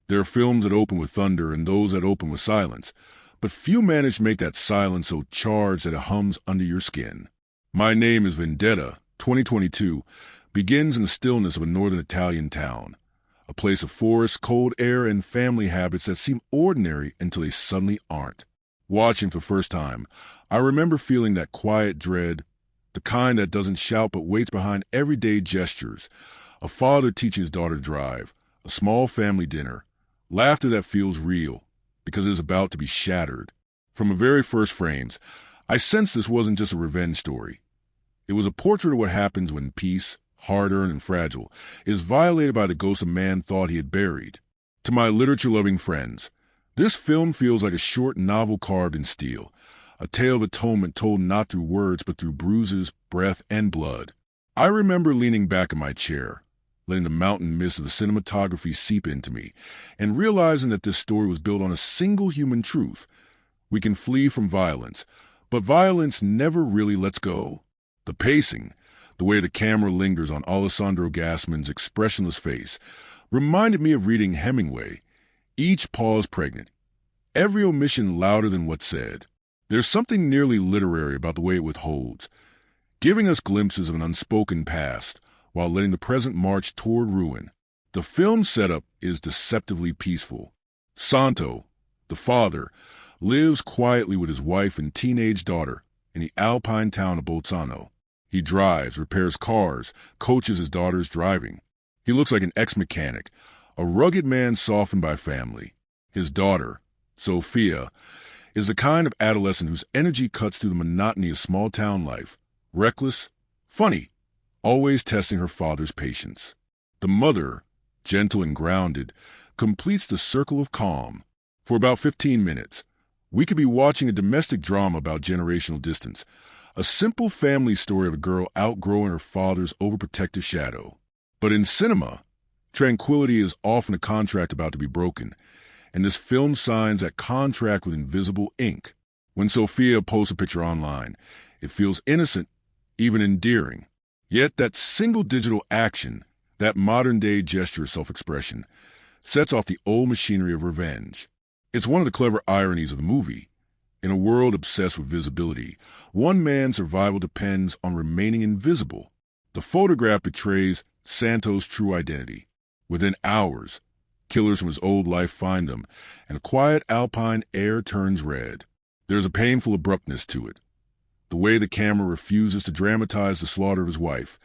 There are films that open with thunder and those that open with silence, but few manage to make that silence so charged that it hums under your skin. My Name is Vendetta, 2022, begins in the stillness of a northern Italian town, a place of forest, cold air, and family habits that seem ordinary until they suddenly aren't. Watching for the first time, I remember feeling that quiet dread, the kind that doesn't shout but waits behind everyday gestures, a father teaching his daughter to drive, a small family dinner, laughter that feels real because it is about to be shattered. From the very first frames, I sensed this wasn't just a revenge story. It was a portrait of what happens when peace, hard-earned and fragile, is violated by the ghost a man thought he had buried. To my literature-loving friends, this film feels like a short novel carved in steel, a tale of atonement told not through words but through bruises, breath, and blood. I remember leaning back in my chair, letting the mountain mist of the cinematography seep into me, and realizing that this story was built on a single human truth. We can flee from violence, but violence never really lets go. The pacing, the way the camera lingers on Alessandro Gassmann's expressionless face, reminded me of reading Hemingway. Each pause pregnant, every omission louder than what's said. There's something nearly literary about the way it withholds, giving us glimpses of an unspoken past while letting the present march toward ruin. The film's setup is deceptively peaceful. Santo, the father, lives quietly with his wife and teenage daughter in the alpine town of Bolzano. He drives, repairs cars, coaches his daughter's driving. He looks like an ex-mechanic, a rugged man softened by family. His daughter, Sophia, is the kind of adolescent whose energy cuts through the monotony of small-town life, reckless, funny, always testing her father's patience. The mother, gentle and grounded, completes the circle of calm. For about 15 minutes, we could be watching a domestic drama about generational distance, a simple family story of a girl outgrowing her father's overprotective shadow. But in cinema, tranquility is often a contract about to be broken, and this film signs that contract with invisible ink. When Sophia posts a picture online, it feels innocent, even endearing. Yet that single digital action, that modern-day gesture of self-expression, sets off the old machinery of revenge. It's one of the clever ironies of the movie. In a world obsessed with visibility, one man's survival depends on remaining invisible. The photograph betrays Santo's true identity. Within hours, killers from his old life find them, and a quiet alpine air turns red. There's a painful abruptness to it. The way the camera refuses to dramatize the slaughter of his wife,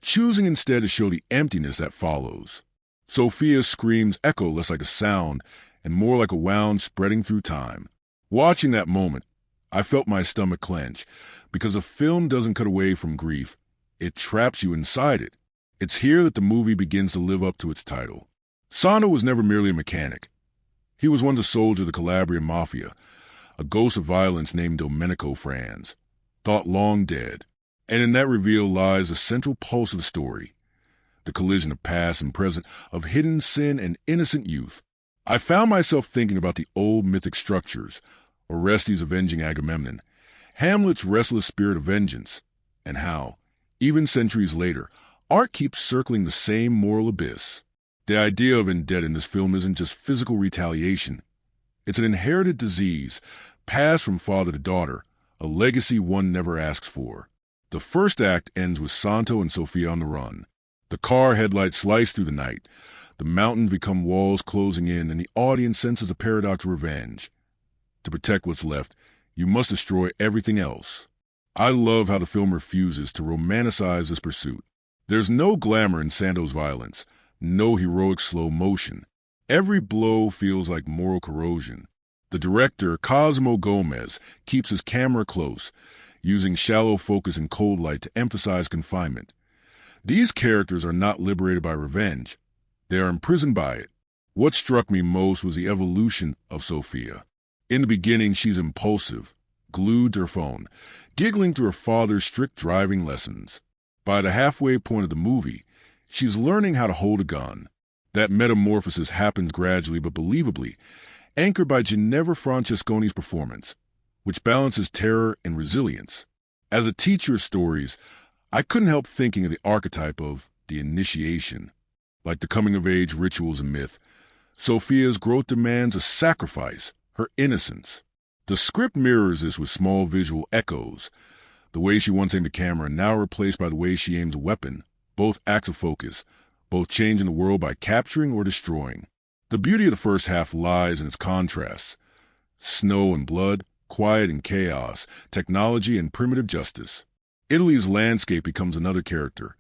choosing instead to show the emptiness that follows. Sophia's screams echo less like a sound and more like a wound spreading through time. Watching that moment, I felt my stomach clench, because the film doesn't cut away from grief. It traps you inside it. It's here that the movie begins to live up to its title. Santo was never merely a mechanic. He was once a soldier of the Calabrian Mafia, a ghost of violence named Domenico Franz, thought long dead. And in that reveal lies the central pulse of the story, the collision of past and present, of hidden sin and innocent youth. I found myself thinking about the old mythic structures, Orestes avenging Agamemnon, Hamlet's restless spirit of vengeance, and how, even centuries later, art keeps circling the same moral abyss. The idea of vendetta in this film isn't just physical retaliation. It's an inherited disease, passed from father to daughter, a legacy one never asks for. The first act ends with Santo and Sophia on the run. The car headlights slice through the night. The mountains become walls closing in, and the audience senses a paradox of revenge. To protect what's left, you must destroy everything else. I love how the film refuses to romanticize this pursuit. There's no glamour in Santo's violence, no heroic slow motion. Every blow feels like moral corrosion. The director, Cosimo Gomez, keeps his camera close, using shallow focus and cold light to emphasize confinement. These characters are not liberated by revenge. They are imprisoned by it. What struck me most was the evolution of Sophia. In the beginning, she's impulsive, glued to her phone, giggling through her father's strict driving lessons. By the halfway point of the movie, she's learning how to hold a gun. That metamorphosis happens gradually but believably, anchored by Ginevra Francesconi's performance, which balances terror and resilience. As a teacher of stories, I couldn't help thinking of the archetype of the initiation. Like the coming-of-age rituals and myth, Sophia's growth demands a sacrifice, her innocence. The script mirrors this with small visual echoes. The way she once aimed a camera now replaced by the way she aims a weapon, both acts of focus, both changing the world by capturing or destroying. The beauty of the first half lies in its contrasts. Snow and blood, quiet and chaos, technology and primitive justice. Italy's landscape becomes another character,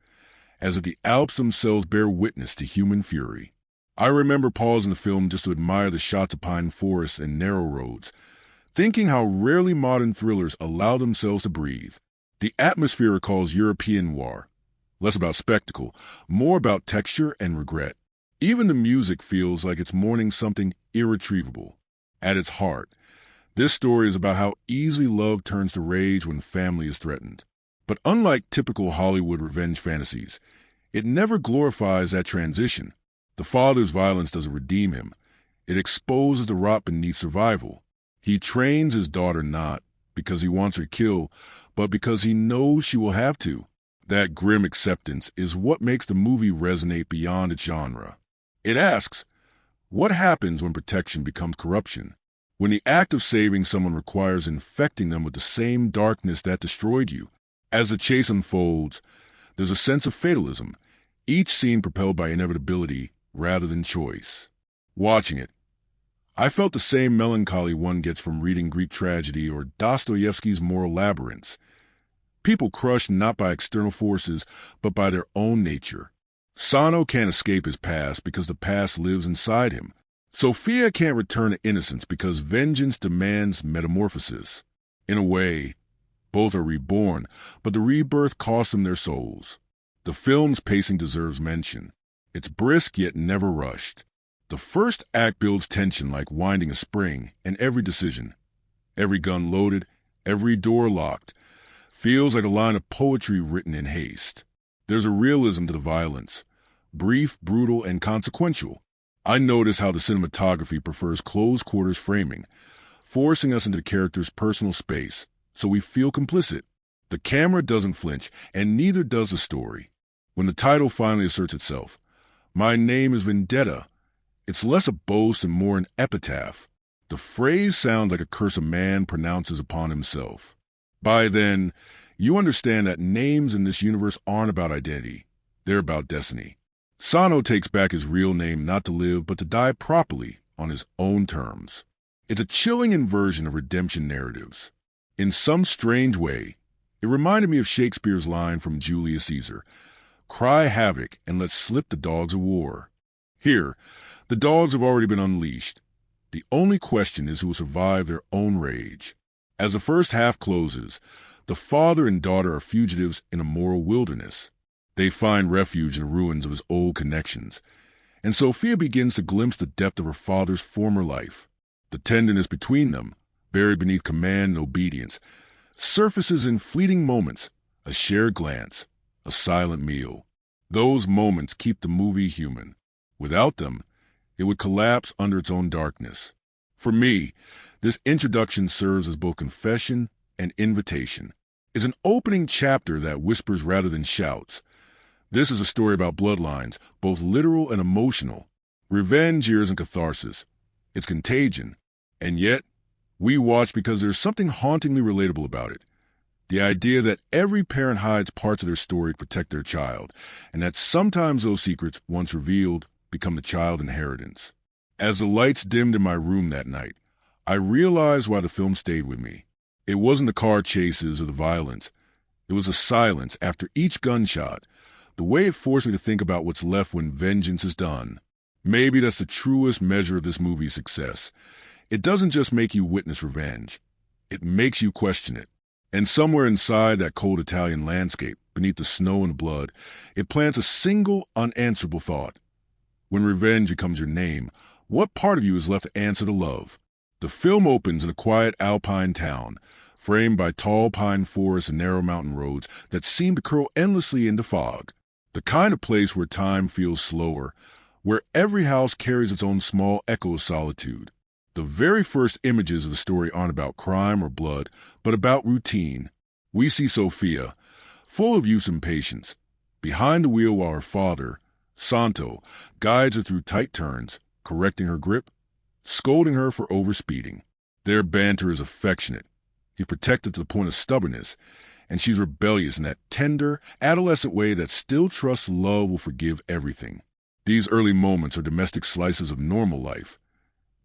as if the Alps themselves bear witness to human fury. I remember pausing the film just to admire the shots of pine forests and narrow roads, thinking how rarely modern thrillers allow themselves to breathe. The atmosphere recalls European noir, less about spectacle, more about texture and regret. Even the music feels like it's mourning something irretrievable. At its heart, this story is about how easily love turns to rage when family is threatened. But unlike typical Hollywood revenge fantasies, it never glorifies that transition. The father's violence doesn't redeem him. It exposes the rot beneath survival. He trains his daughter not because he wants her killed, but because he knows she will have to. That grim acceptance is what makes the movie resonate beyond its genre. It asks, what happens when protection becomes corruption? When the act of saving someone requires infecting them with the same darkness that destroyed you? As the chase unfolds, there's a sense of fatalism, each scene propelled by inevitability rather than choice. Watching it, I felt the same melancholy one gets from reading Greek tragedy or Dostoevsky's moral labyrinths. People crushed not by external forces, but by their own nature. Sano can't escape his past because the past lives inside him. Sophia can't return to innocence because vengeance demands metamorphosis. In a way, both are reborn, but the rebirth costs them their souls. The film's pacing deserves mention. It's brisk yet never rushed. The first act builds tension like winding a spring, and every decision, every gun loaded, every door locked, feels like a line of poetry written in haste. There's a realism to the violence, brief, brutal, and consequential. I notice how the cinematography prefers close-quarters framing, forcing us into the character's personal space, so we feel complicit. The camera doesn't flinch, and neither does the story. When the title finally asserts itself, My Name is Vendetta, it's less a boast and more an epitaph. The phrase sounds like a curse a man pronounces upon himself. By then, you understand that names in this universe aren't about identity. They're about destiny. Sano takes back his real name not to live but to die properly on his own terms. It's a chilling inversion of redemption narratives. In some strange way, it reminded me of Shakespeare's line from Julius Caesar, "Cry havoc and let slip the dogs of war." Here, the dogs have already been unleashed. The only question is who will survive their own rage. As the first half closes, the father and daughter are fugitives in a moral wilderness. They find refuge in the ruins of his old connections, and Sophia begins to glimpse the depth of her father's former life. The tenderness between them, buried beneath command and obedience, surfaces in fleeting moments, a shared glance, a silent meal. Those moments keep the movie human. Without them, it would collapse under its own darkness. For me, this introduction serves as both confession and invitation. It's an opening chapter that whispers rather than shouts. This is a story about bloodlines, both literal and emotional. Revenge here isn't catharsis. It's contagion. And yet, we watch because there's something hauntingly relatable about it. The idea that every parent hides parts of their story to protect their child, and that sometimes those secrets, once revealed, become the child's inheritance. As the lights dimmed in my room that night, I realized why the film stayed with me. It wasn't the car chases or the violence. It was the silence after each gunshot, the way it forced me to think about what's left when vengeance is done. Maybe that's the truest measure of this movie's success. It doesn't just make you witness revenge. It makes you question it. And somewhere inside that cold Italian landscape, beneath the snow and blood, it plants a single unanswerable thought. When revenge becomes your name, what part of you is left to answer to love? The film opens in a quiet alpine town, framed by tall pine forests and narrow mountain roads that seem to curl endlessly into fog. The kind of place where time feels slower, where every house carries its own small echo of solitude. The very first images of the story aren't about crime or blood, but about routine. We see Sophia, full of youth and patience, behind the wheel while her father, Santo, guides her through tight turns, correcting her grip, scolding her for overspeeding. Their banter is affectionate. He's protected to the point of stubbornness, and she's rebellious in that tender, adolescent way that still trusts love will forgive everything. These early moments are domestic slices of normal life.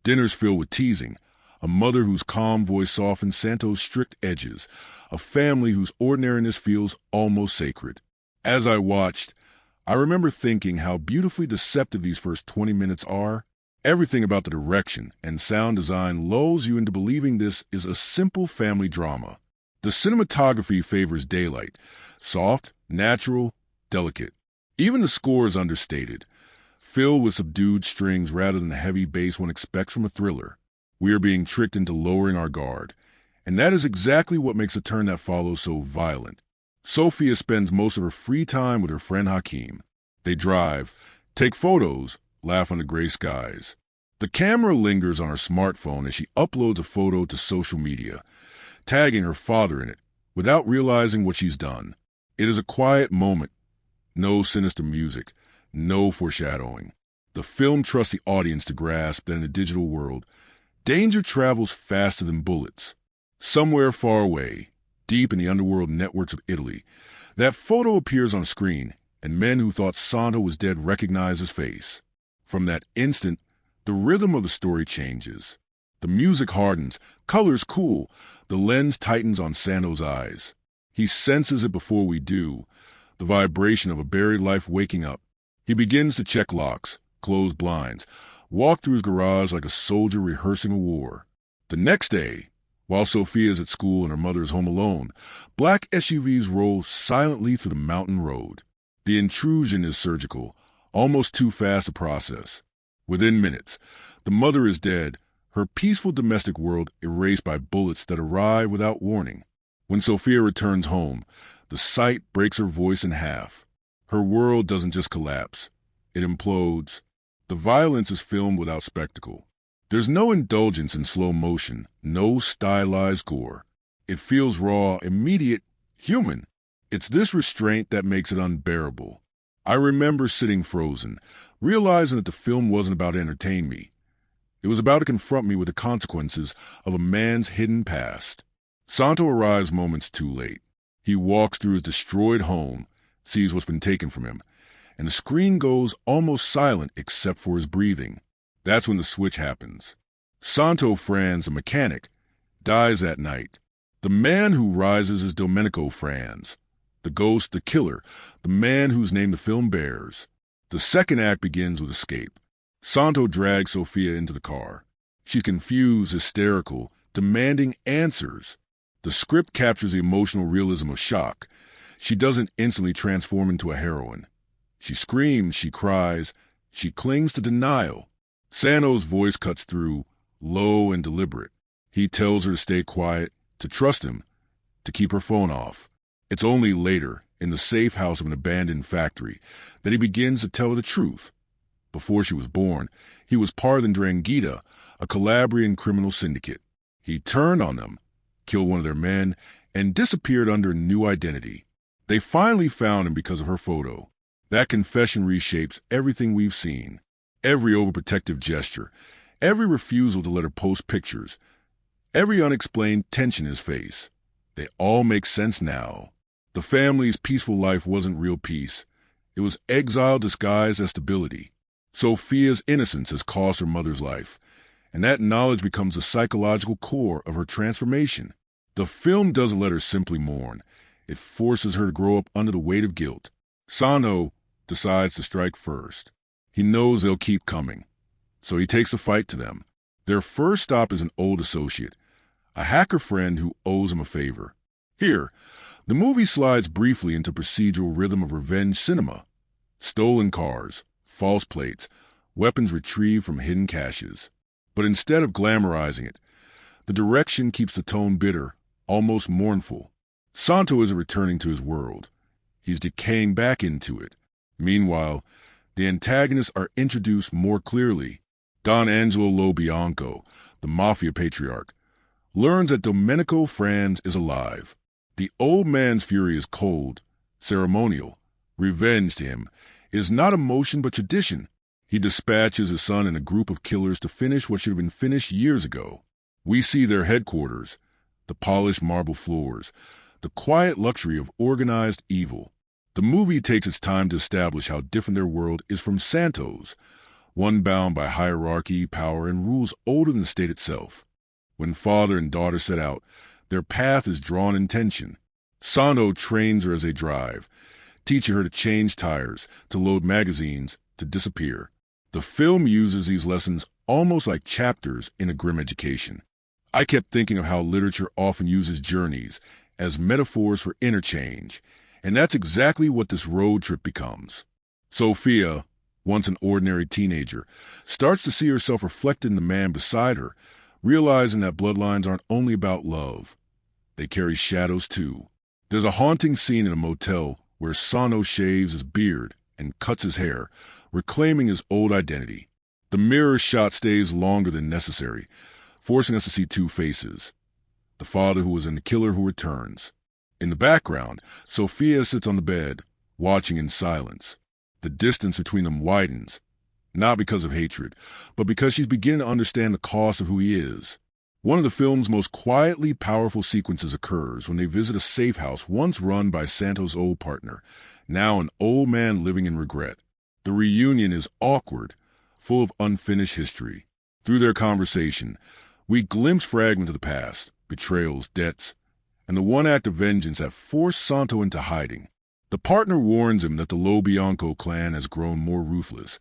Dinners filled with teasing, a mother whose calm voice softens Santo's strict edges, a family whose ordinariness feels almost sacred. As I watched, I remember thinking how beautifully deceptive these first 20 minutes are. Everything about the direction and sound design lulls you into believing this is a simple family drama. The cinematography favors daylight, soft, natural, delicate. Even the score is understated, filled with subdued strings rather than the heavy bass one expects from a thriller. We are being tricked into lowering our guard, and that is exactly what makes the turn that follows so violent. Sophia spends most of her free time with her friend Hakeem. They drive, take photos, laugh under gray skies. The camera lingers on her smartphone as she uploads a photo to social media, tagging her father in it, without realizing what she's done. It is a quiet moment. No sinister music, no foreshadowing. The film trusts the audience to grasp that in the digital world, danger travels faster than bullets. Somewhere far away, deep in the underworld networks of Italy, that photo appears on screen, and men who thought Santo was dead recognize his face. From that instant, the rhythm of the story changes. The music hardens, colors cool, the lens tightens on Santo's eyes. He senses it before we do, the vibration of a buried life waking up. He begins to check locks, close blinds, walk through his garage like a soldier rehearsing a war. The next day, while Sophia is at school and her mother is home alone, black SUVs roll silently through the mountain road. The intrusion is surgical, almost too fast to process. Within minutes, the mother is dead, her peaceful domestic world erased by bullets that arrive without warning. When Sophia returns home, the sight breaks her voice in half. Her world doesn't just collapse, it implodes. The violence is filmed without spectacle. There's no indulgence in slow motion, no stylized gore. It feels raw, immediate, human. It's this restraint that makes it unbearable. I remember sitting frozen, realizing that the film wasn't about to entertain me. It was about to confront me with the consequences of a man's hidden past. Santo arrives moments too late. He walks through his destroyed home, sees what's been taken from him, and the screen goes almost silent except for his breathing. That's when the switch happens. Santo Franz, a mechanic, dies that night. The man who rises is Domenico Franz, the ghost, the killer, the man whose name the film bears. The second act begins with escape. Santo drags Sophia into the car. She's confused, hysterical, demanding answers. The script captures the emotional realism of shock. She doesn't instantly transform into a heroine. She screams, she cries, she clings to denial. Santo's voice cuts through, low and deliberate. He tells her to stay quiet, to trust him, to keep her phone off. It's only later, in the safe house of an abandoned factory, that he begins to tell her the truth. Before she was born, he was part of the 'Ndrangheta, a Calabrian criminal syndicate. He turned on them, killed one of their men, and disappeared under a new identity. They finally found him because of her photo. That confession reshapes everything we've seen. Every overprotective gesture, every refusal to let her post pictures, every unexplained tension in his face. They all make sense now. The family's peaceful life wasn't real peace. It was exile disguised as stability. Sophia's innocence has cost her mother's life, and that knowledge becomes the psychological core of her transformation. The film doesn't let her simply mourn. It forces her to grow up under the weight of guilt. Santo decides to strike first. He knows they'll keep coming, so he takes a fight to them. Their first stop is an old associate, a hacker friend who owes him a favor. Here, the movie slides briefly into procedural rhythm of revenge cinema. Stolen cars, false plates, weapons retrieved from hidden caches. But instead of glamorizing it, the direction keeps the tone bitter, almost mournful. Santo isn't returning to his world. He's decaying back into it. Meanwhile, the antagonists are introduced more clearly. Don Angelo Lobianco, the mafia patriarch, learns that Domenico Franz is alive. The old man's fury is cold, ceremonial. Revenge to him is not emotion but tradition. He dispatches his son and a group of killers to finish what should have been finished years ago. We see their headquarters, the polished marble floors, the quiet luxury of organized evil. The movie takes its time to establish how different their world is from Santo's, one bound by hierarchy, power, and rules older than the state itself. When father and daughter set out, their path is drawn in tension. Santo trains her as they drive, teaching her to change tires, to load magazines, to disappear. The film uses these lessons almost like chapters in a grim education. I kept thinking of how literature often uses journeys as metaphors for interchange, and that's exactly what this road trip becomes. Sophia, once an ordinary teenager, starts to see herself reflected in the man beside her, realizing that bloodlines aren't only about love. They carry shadows too. There's a haunting scene in a motel where Santo shaves his beard and cuts his hair, reclaiming his old identity. The mirror shot stays longer than necessary, forcing us to see two faces. The father who was in the killer who returns. In the background, Sophia sits on the bed, watching in silence. The distance between them widens, not because of hatred, but because she's beginning to understand the cost of who he is. One of the film's most quietly powerful sequences occurs when they visit a safe house once run by Santo's old partner, now an old man living in regret. The reunion is awkward, full of unfinished history. Through their conversation, we glimpse fragments of the past, betrayals, debts, and the one act of vengeance that forced Santo into hiding. The partner warns him that the Lo Bianco clan has grown more ruthless,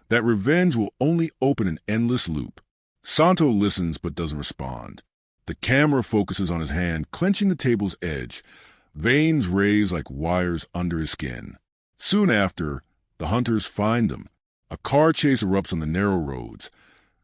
that revenge will only open an endless loop. Santo listens but doesn't respond. The camera focuses on his hand, clenching the table's edge, veins raised like wires under his skin. Soon after, the hunters find him. A car chase erupts on the narrow roads,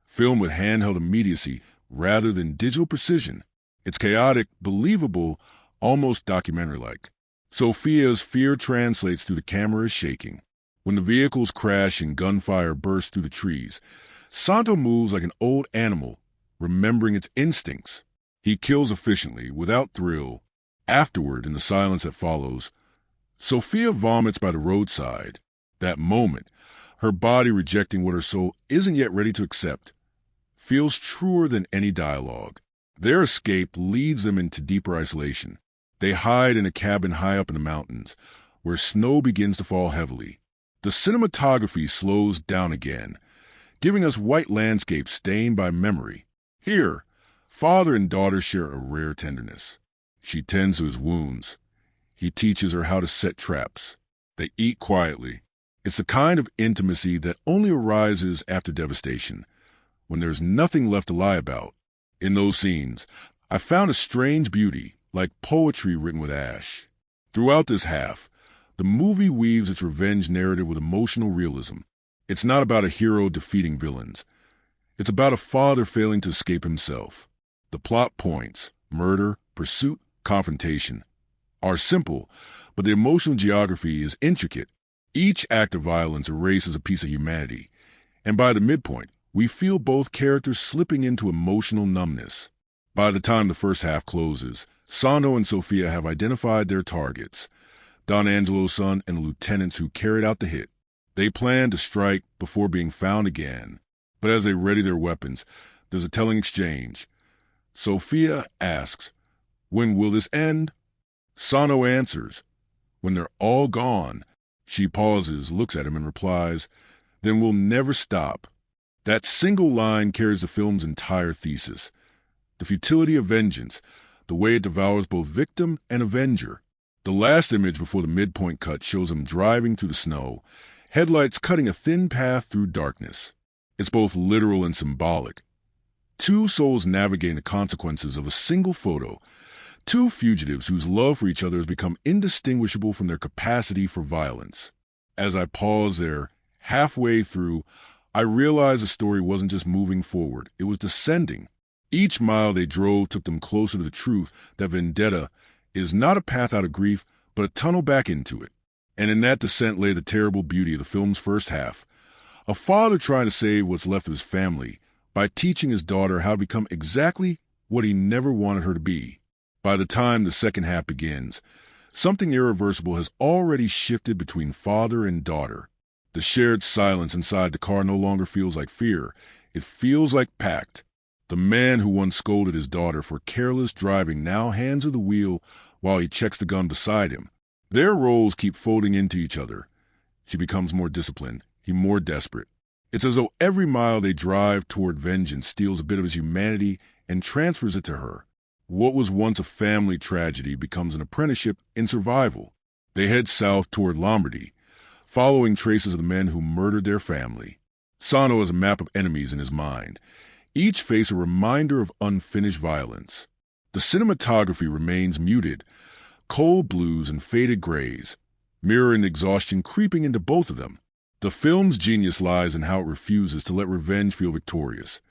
filmed with handheld immediacy rather than digital precision. It's chaotic, believable, almost documentary-like. Sophia's fear translates through the camera's shaking. When the vehicles crash and gunfire bursts through the trees, Santo moves like an old animal, remembering its instincts. He kills efficiently, without thrill. Afterward, in the silence that follows, Sophia vomits by the roadside. That moment, her body rejecting what her soul isn't yet ready to accept, feels truer than any dialogue. Their escape leads them into deeper isolation. They hide in a cabin high up in the mountains, where snow begins to fall heavily. The cinematography slows down again, giving us white landscapes stained by memory. Here, father and daughter share a rare tenderness. She tends to his wounds. He teaches her how to set traps. They eat quietly. It's the kind of intimacy that only arises after devastation, when there's nothing left to lie about. In those scenes, I found a strange beauty, like poetry written with ash. Throughout this half, the movie weaves its revenge narrative with emotional realism. It's not about a hero defeating villains. It's about a father failing to escape himself. The plot points, murder, pursuit, confrontation, are simple, but the emotional geography is intricate. Each act of violence erases a piece of humanity, and by the midpoint, we feel both characters slipping into emotional numbness. By the time the first half closes, Santo and Sophia have identified their targets, Don Angelo's son and the lieutenants who carried out the hit. They plan to strike before being found again, but as they ready their weapons, there's a telling exchange. Sophia asks, "When will this end?" Santo answers, "When they're all gone." She pauses, looks at him, and replies, "Then we'll never stop." That single line carries the film's entire thesis. The futility of vengeance, the way it devours both victim and avenger. The last image before the midpoint cut shows him driving through the snow, headlights cutting a thin path through darkness. It's both literal and symbolic. Two souls navigating the consequences of a single photo. Two fugitives whose love for each other has become indistinguishable from their capacity for violence. As I pause there, halfway through, I realized the story wasn't just moving forward, it was descending. Each mile they drove took them closer to the truth that vendetta is not a path out of grief, but a tunnel back into it. And in that descent lay the terrible beauty of the film's first half. A father trying to save what's left of his family by teaching his daughter how to become exactly what he never wanted her to be. By the time the second half begins, something irreversible has already shifted between father and daughter. The shared silence inside the car no longer feels like fear. It feels like pact. The man who once scolded his daughter for careless driving now hands her the wheel while he checks the gun beside him. Their roles keep folding into each other. She becomes more disciplined, he more desperate. It's as though every mile they drive toward vengeance steals a bit of his humanity and transfers it to her. What was once a family tragedy becomes an apprenticeship in survival. They head south toward Lombardy, following traces of the men who murdered their family. Santo has a map of enemies in his mind, each face a reminder of unfinished violence. The cinematography remains muted, cold blues and faded grays, mirroring the exhaustion creeping into both of them. The film's genius lies in how it refuses to let revenge feel victorious.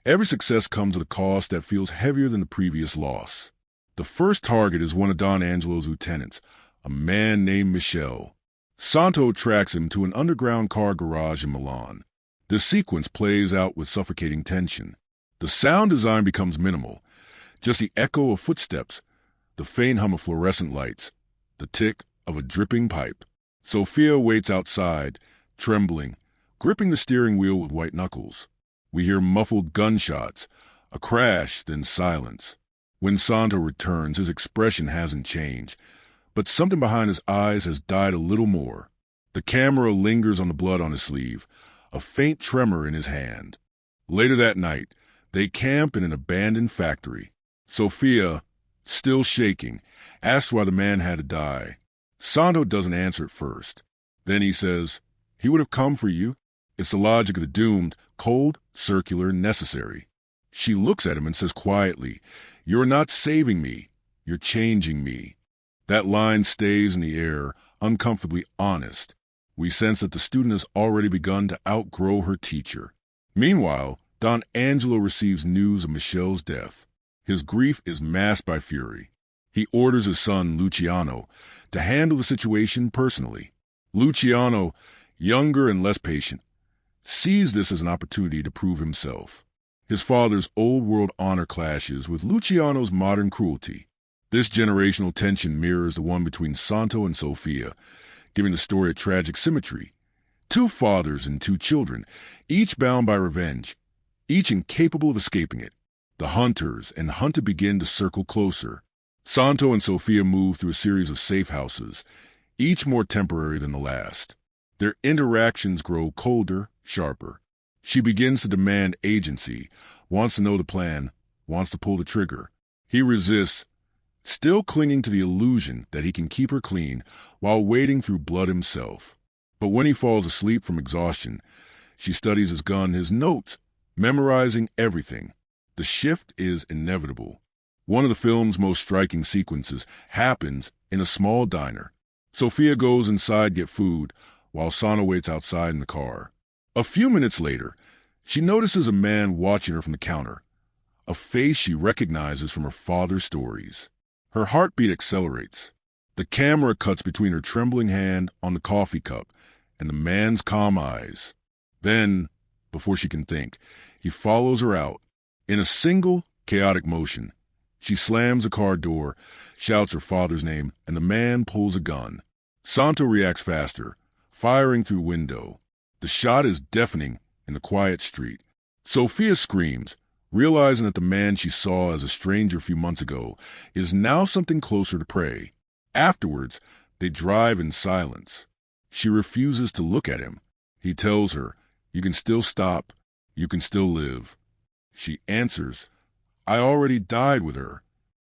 Every success comes at a cost that feels heavier than the previous loss. The first target is one of Don Angelo's lieutenants, a man named Michel. Santo tracks him to an underground car garage in Milan. The sequence plays out with suffocating tension. The sound design becomes minimal, just the echo of footsteps, the faint hum of fluorescent lights, the tick of a dripping pipe. Sophia waits outside, trembling, gripping the steering wheel with white knuckles. We hear muffled gunshots, a crash, then silence. When Santo returns, his expression hasn't changed, but something behind his eyes has died a little more. The camera lingers on the blood on his sleeve, a faint tremor in his hand. Later that night, they camp in an abandoned factory. Sophia, still shaking, asks why the man had to die. Santo doesn't answer at first. Then he says, "He would have come for you." It's the logic of the doomed, cold, circular, necessary. She looks at him and says quietly, "You're not saving me. You're changing me." That line stays in the air, uncomfortably honest. We sense that the student has already begun to outgrow her teacher. Meanwhile, Don Angelo receives news of Michel's death. His grief is masked by fury. He orders his son, Luciano, to handle the situation personally. Luciano, younger and less patient, sees this as an opportunity to prove himself. His father's old-world honor clashes with Luciano's modern cruelty. This generational tension mirrors the one between Santo and Sophia, giving the story a tragic symmetry. Two fathers and two children, each bound by revenge, each incapable of escaping it. The hunters and hunted begin to circle closer. Santo and Sophia move through a series of safe houses, each more temporary than the last. Their interactions grow colder, sharper. She begins to demand agency, wants to know the plan, wants to pull the trigger. He resists, still clinging to the illusion that he can keep her clean while wading through blood himself. But when he falls asleep from exhaustion, she studies his gun, his notes, memorizing everything. The shift is inevitable. One of the film's most striking sequences happens in a small diner. Sophia goes inside to get food, while Santo waits outside in the car. A few minutes later, she notices a man watching her from the counter, a face she recognizes from her father's stories. Her heartbeat accelerates. The camera cuts between her trembling hand on the coffee cup and the man's calm eyes. Then, before she can think, he follows her out. In a single, chaotic motion, she slams the car door, shouts her father's name, and the man pulls a gun. Santo reacts faster, firing through window. The shot is deafening in the quiet street. Sophia screams, realizing that the man she saw as a stranger a few months ago is now something closer to prey. Afterwards, they drive in silence. She refuses to look at him. He tells her, "You can still stop. You can still live." She answers, "I already died with her."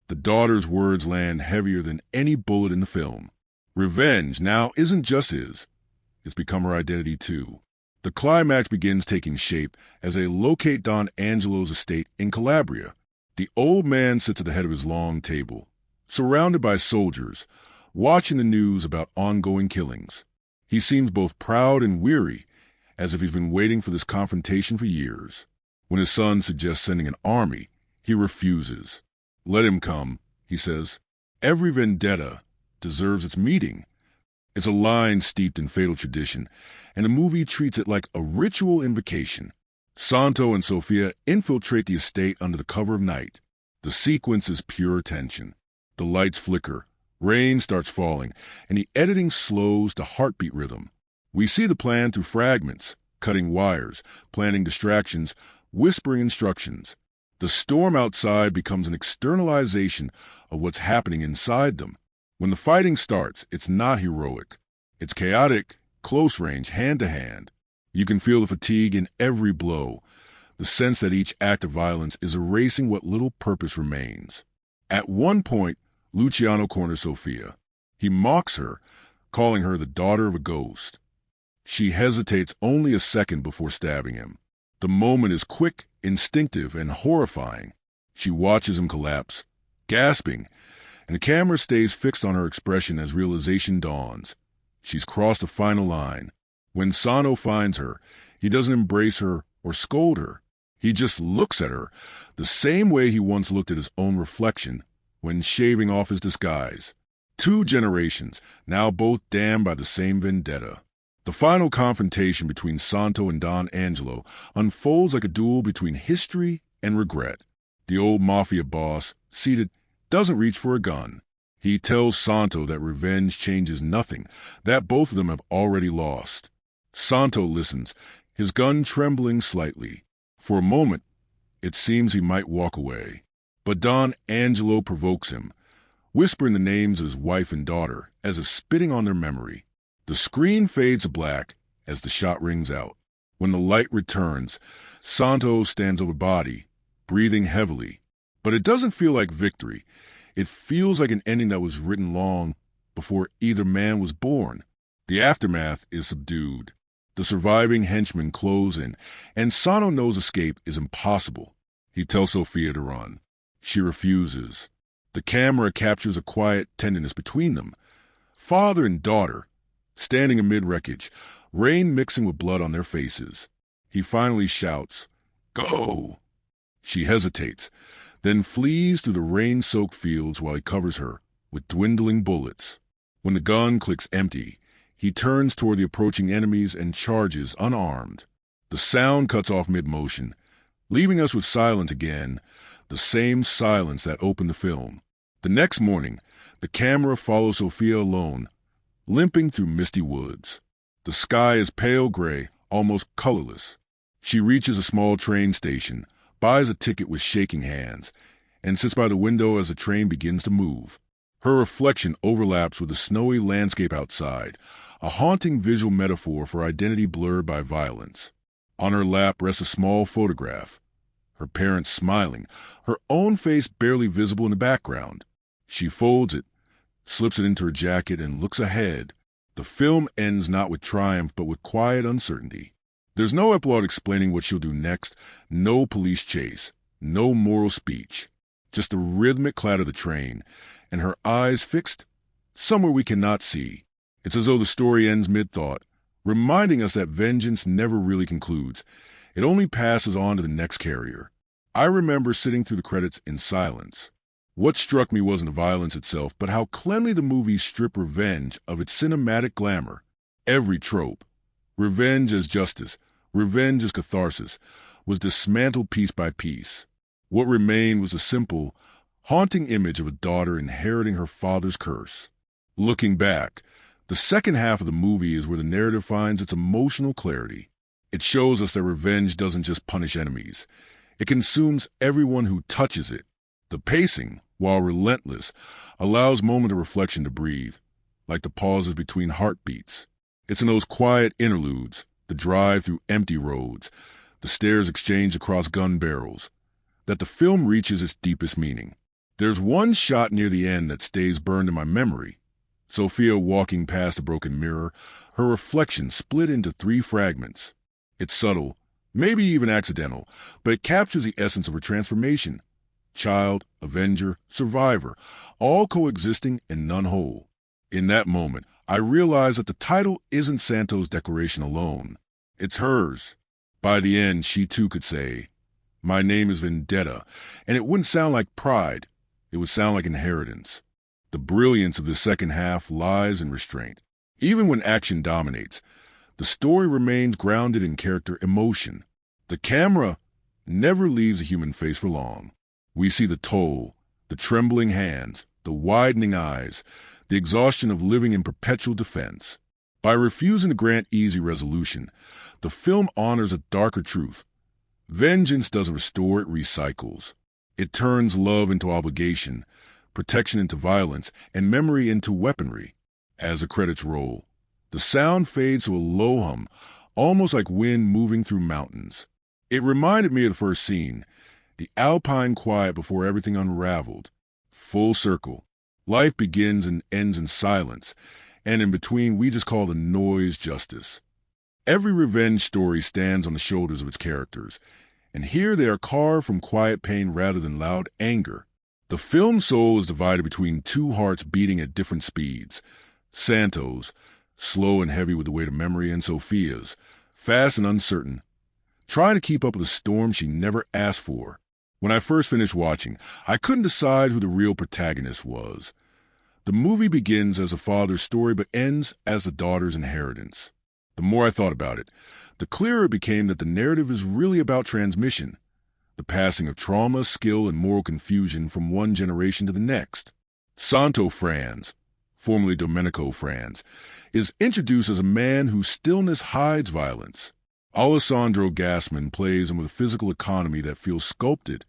The daughter's words land heavier than any bullet in the film. Revenge now isn't just his. It's become her identity too. The climax begins taking shape as they locate Don Angelo's estate in Calabria. The old man sits at the head of his long table, surrounded by soldiers, watching the news about ongoing killings. He seems both proud and weary, as if he's been waiting for this confrontation for years. When his son suggests sending an army, he refuses. "Let him come," he says. "Every vendetta deserves its meeting." It's a line steeped in fatal tradition, and the movie treats it like a ritual invocation. Santo and Sophia infiltrate the estate under the cover of night. The sequence is pure tension. The lights flicker, rain starts falling, and the editing slows to heartbeat rhythm. We see the plan through fragments, cutting wires, planning distractions, whispering instructions. The storm outside becomes an externalization of what's happening inside them. When the fighting starts, it's not heroic. It's chaotic, close range, hand to hand. You can feel the fatigue in every blow, the sense that each act of violence is erasing what little purpose remains. At one point, Luciano corners Sophia. He mocks her, calling her the daughter of a ghost. She hesitates only a second before stabbing him. The moment is quick, instinctive, and horrifying. She watches him collapse, gasping, and the camera stays fixed on her expression as realization dawns. She's crossed the final line. When Sano finds her, he doesn't embrace her or scold her. He just looks at her, the same way he once looked at his own reflection when shaving off his disguise. 2 generations, now both damned by the same vendetta. The final confrontation between Santo and Don Angelo unfolds like a duel between history and regret. The old mafia boss, seated, doesn't reach for a gun. He tells Santo that revenge changes nothing, that both of them have already lost. Santo listens, his gun trembling slightly. For a moment, it seems he might walk away. But Don Angelo provokes him, whispering the names of his wife and daughter as if spitting on their memory. The screen fades to black as the shot rings out. When the light returns, Santo stands over body, breathing heavily. But it doesn't feel like victory. It feels like an ending that was written long before either man was born. The aftermath is subdued. The surviving henchmen close in, and Santo knows escape is impossible. He tells Sophia to run. She refuses. The camera captures a quiet tenderness between them. Father and daughter, standing amid wreckage, rain mixing with blood on their faces. He finally shouts, "Go!" She hesitates, then flees through the rain-soaked fields while he covers her with dwindling bullets. When the gun clicks empty, he turns toward the approaching enemies and charges unarmed. The sound cuts off mid-motion, leaving us with silence again, the same silence that opened the film. The next morning, the camera follows Sophia alone, limping through misty woods. The sky is pale gray, almost colorless. She reaches a small train station, buys a ticket with shaking hands, and sits by the window as the train begins to move. Her reflection overlaps with the snowy landscape outside, a haunting visual metaphor for identity blurred by violence. On her lap rests a small photograph, her parents smiling, her own face barely visible in the background. She folds it, slips it into her jacket, and looks ahead. The film ends not with triumph, but with quiet uncertainty. There's no epilogue explaining what she'll do next, no police chase, no moral speech. Just the rhythmic clatter of the train, and her eyes fixed somewhere we cannot see. It's as though the story ends mid-thought, reminding us that vengeance never really concludes. It only passes on to the next carrier. I remember sitting through the credits in silence. What struck me wasn't the violence itself, but how cleanly the movies strip revenge of its cinematic glamour. Every trope, revenge as justice, revenge as catharsis, was dismantled piece by piece. What remained was a simple, haunting image of a daughter inheriting her father's curse. Looking back, the second half of the movie is where the narrative finds its emotional clarity. It shows us that revenge doesn't just punish enemies. It consumes everyone who touches it. The pacing, while relentless, allows moment of reflection to breathe, like the pauses between heartbeats. It's in those quiet interludes, the drive through empty roads, the stares exchanged across gun barrels, that the film reaches its deepest meaning. There's one shot near the end that stays burned in my memory. Sophia walking past a broken mirror, her reflection split into 3 fragments. It's subtle, maybe even accidental, but it captures the essence of her transformation. Child, avenger, survivor, all coexisting and none whole. In that moment, I realized that the title isn't Santo's declaration alone. It's hers. By the end, she too could say, "My name is Vendetta," and it wouldn't sound like pride. It would sound like inheritance. The brilliance of the second half lies in restraint. Even when action dominates, the story remains grounded in character emotion. The camera never leaves a human face for long. We see the toll, the trembling hands, the widening eyes, the exhaustion of living in perpetual defense. By refusing to grant easy resolution, the film honors a darker truth. Vengeance doesn't restore, it recycles. It turns love into obligation, protection into violence, and memory into weaponry. As the credits roll, the sound fades to a low hum, almost like wind moving through mountains. It reminded me of the first scene, the alpine quiet before everything unraveled. Full circle. Life begins and ends in silence, and in between we just call the noise justice. Every revenge story stands on the shoulders of its characters, and here they are carved from quiet pain rather than loud anger. The film's soul is divided between two hearts beating at different speeds. Santo's, slow and heavy with the weight of memory, and Sophia's, fast and uncertain, trying to keep up with a storm she never asked for. When I first finished watching, I couldn't decide who the real protagonist was. The movie begins as a father's story but ends as the daughter's inheritance. The more I thought about it, the clearer it became that the narrative is really about transmission, the passing of trauma, skill, and moral confusion from one generation to the next. Santo Franz, formerly Domenico Franz, is introduced as a man whose stillness hides violence. Alessandro Gassmann plays him with a physical economy that feels sculpted.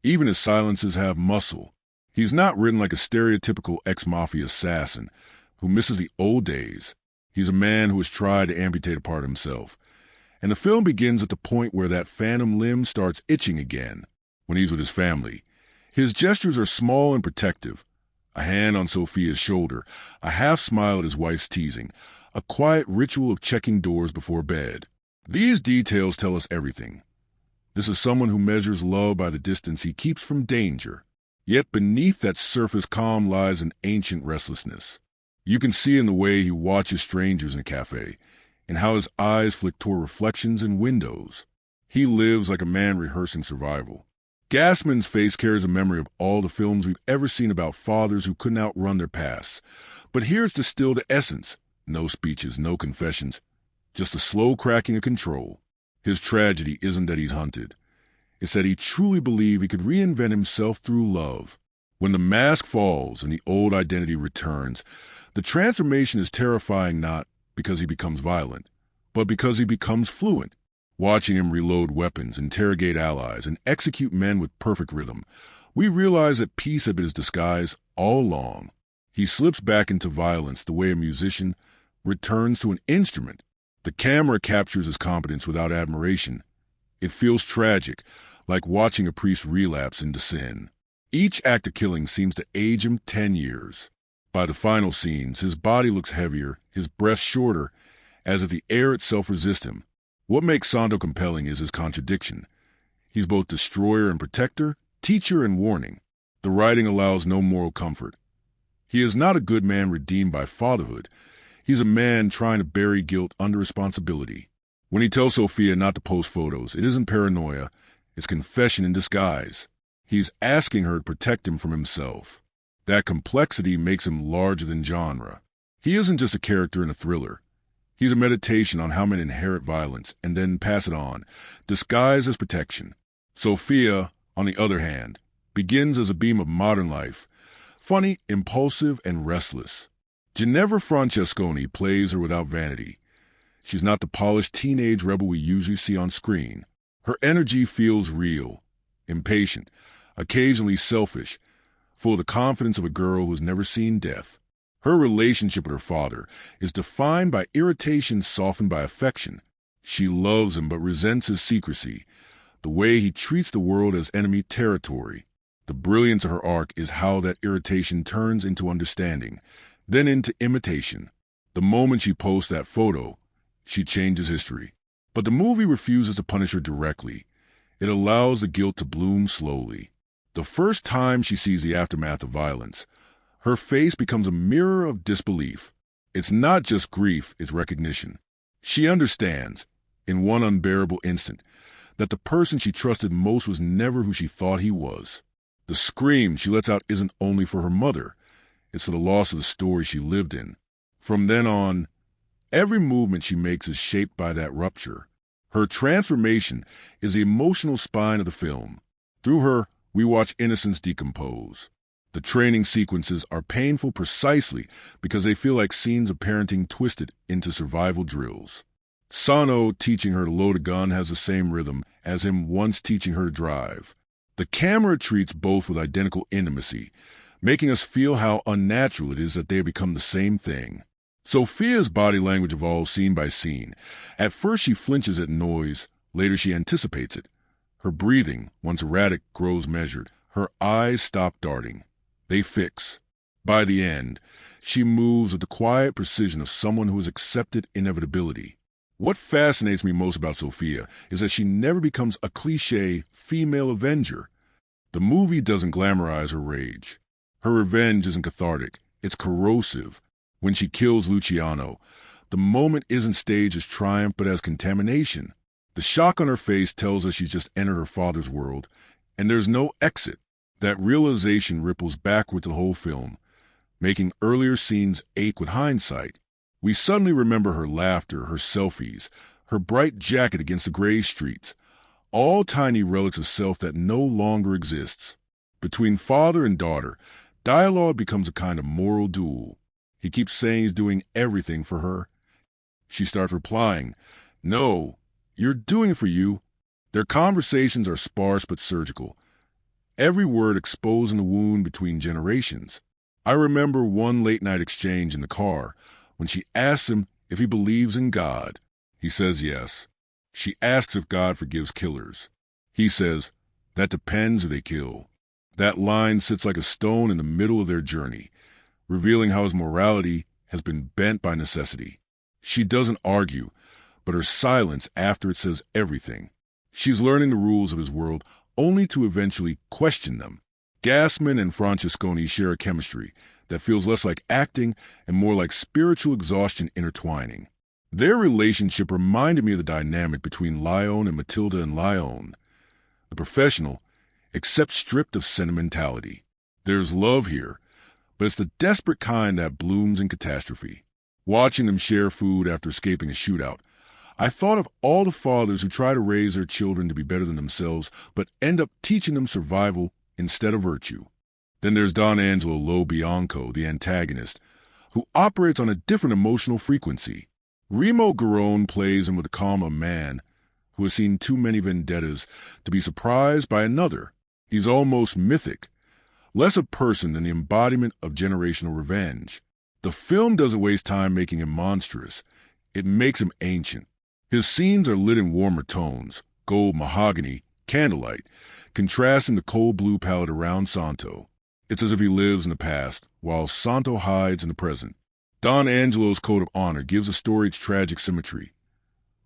Even his silences have muscle. He's not written like a stereotypical ex-mafia assassin who misses the old days. He's a man who has tried to amputate a part of himself. And the film begins at the point where that phantom limb starts itching again, when he's with his family. His gestures are small and protective. A hand on Sophia's shoulder, a half smile at his wife's teasing, a quiet ritual of checking doors before bed. These details tell us everything. This is someone who measures love by the distance he keeps from danger. Yet beneath that surface calm lies an ancient restlessness. You can see in the way he watches strangers in a cafe, and how his eyes flick toward reflections in windows. He lives like a man rehearsing survival. Gassman's face carries a memory of all the films we've ever seen about fathers who couldn't outrun their pasts. But here it's distilled to essence. No speeches, no confessions, just a slow cracking of control. His tragedy isn't that he's hunted. It's that he truly believed he could reinvent himself through love. When the mask falls and the old identity returns, the transformation is terrifying not because he becomes violent, but because he becomes fluent. Watching him reload weapons, interrogate allies, and execute men with perfect rhythm, we realize that peace had been his disguise all along. He slips back into violence the way a musician returns to an instrument. The camera captures his competence without admiration. It feels tragic, like watching a priest relapse into sin. Each act of killing seems to age him 10 years. By the final scenes, his body looks heavier, his breath shorter, as if the air itself resists him. What makes Santo compelling is his contradiction. He's both destroyer and protector, teacher and warning. The writing allows no moral comfort. He is not a good man redeemed by fatherhood. He's a man trying to bury guilt under responsibility. When he tells Sophia not to post photos, it isn't paranoia, it's confession in disguise. He's asking her to protect him from himself. That complexity makes him larger than genre. He isn't just a character in a thriller. He's a meditation on how men inherit violence and then pass it on, disguised as protection. Sophia, on the other hand, begins as a beam of modern life, funny, impulsive, and restless. Ginevra Francesconi plays her without vanity. She's not the polished teenage rebel we usually see on screen. Her energy feels real, impatient, occasionally selfish, full of the confidence of a girl who's never seen death. Her relationship with her father is defined by irritation softened by affection. She loves him but resents his secrecy, the way he treats the world as enemy territory. The brilliance of her arc is how that irritation turns into understanding, then into imitation. The moment she posts that photo, she changes history. But the movie refuses to punish her directly. It allows the guilt to bloom slowly. The first time she sees the aftermath of violence, her face becomes a mirror of disbelief. It's not just grief, it's recognition. She understands, in one unbearable instant, that the person she trusted most was never who she thought he was. The scream she lets out isn't only for her mother, it's for the loss of the story she lived in. From then on, every movement she makes is shaped by that rupture. Her transformation is the emotional spine of the film. Through her, we watch innocence decompose. The training sequences are painful precisely because they feel like scenes of parenting twisted into survival drills. Sano teaching her to load a gun has the same rhythm as him once teaching her to drive. The camera treats both with identical intimacy, making us feel how unnatural it is that they have become the same thing. Sophia's body language evolves scene by scene. At first she flinches at noise, later she anticipates it. Her breathing, once erratic, grows measured. Her eyes stop darting. They fix. By the end, she moves with the quiet precision of someone who has accepted inevitability. What fascinates me most about Sophia is that she never becomes a cliché female avenger. The movie doesn't glamorize her rage. Her revenge isn't cathartic. It's corrosive. When she kills Luciano, the moment isn't staged as triumph but as contamination. The shock on her face tells us she's just entered her father's world, and there's no exit. That realization ripples backward to the whole film, making earlier scenes ache with hindsight. We suddenly remember her laughter, her selfies, her bright jacket against the gray streets, all tiny relics of self that no longer exists. Between father and daughter, dialogue becomes a kind of moral duel. He keeps saying he's doing everything for her. She starts replying, "No, you're doing it for you." Their conversations are sparse but surgical, every word exposing the wound between generations. I remember one late-night exchange in the car when she asks him if he believes in God. He says yes. She asks if God forgives killers. He says, "That depends who they kill." That line sits like a stone in the middle of their journey, revealing how his morality has been bent by necessity. She doesn't argue, but her silence after it says everything. She's learning the rules of his world only to eventually question them. Gassmann and Francesconi share a chemistry that feels less like acting and more like spiritual exhaustion intertwining. Their relationship reminded me of the dynamic between Lyon and Matilda and Lyon. The professional, except stripped of sentimentality. There's love here, but it's the desperate kind that blooms in catastrophe. Watching them share food after escaping a shootout, I thought of all the fathers who try to raise their children to be better than themselves, but end up teaching them survival instead of virtue. Then there's Don Angelo Lo Bianco, the antagonist, who operates on a different emotional frequency. Remo Girone plays him with the calm of a man who has seen too many vendettas to be surprised by another. He's almost mythic, less a person than the embodiment of generational revenge. The film doesn't waste time making him monstrous. It makes him ancient. His scenes are lit in warmer tones, gold mahogany, candlelight, contrasting the cold blue palette around Santo. It's as if he lives in the past, while Santo hides in the present. Don Angelo's code of honor gives the story its tragic symmetry.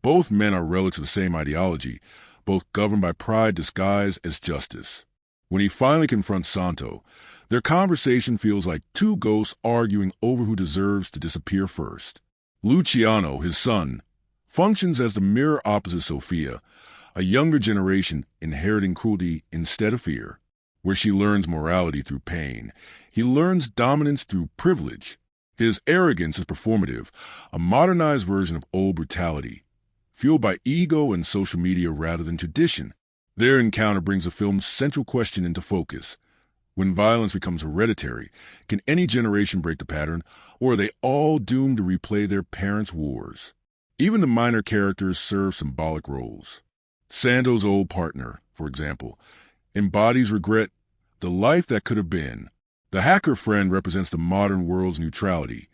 Both men are relics of the same ideology, both governed by pride disguised as justice. When he finally confronts Santo, their conversation feels like two ghosts arguing over who deserves to disappear first. Luciano, his son, functions as the mirror opposite Sophia, a younger generation inheriting cruelty instead of fear. Where she learns morality through pain, he learns dominance through privilege. His arrogance is performative, a modernized version of old brutality, fueled by ego and social media rather than tradition. Their encounter brings the film's central question into focus. When violence becomes hereditary, can any generation break the pattern, or are they all doomed to replay their parents' wars? Even the minor characters serve symbolic roles. Sando's old partner, for example, embodies regret, the life that could have been. The hacker friend represents the modern world's neutrality.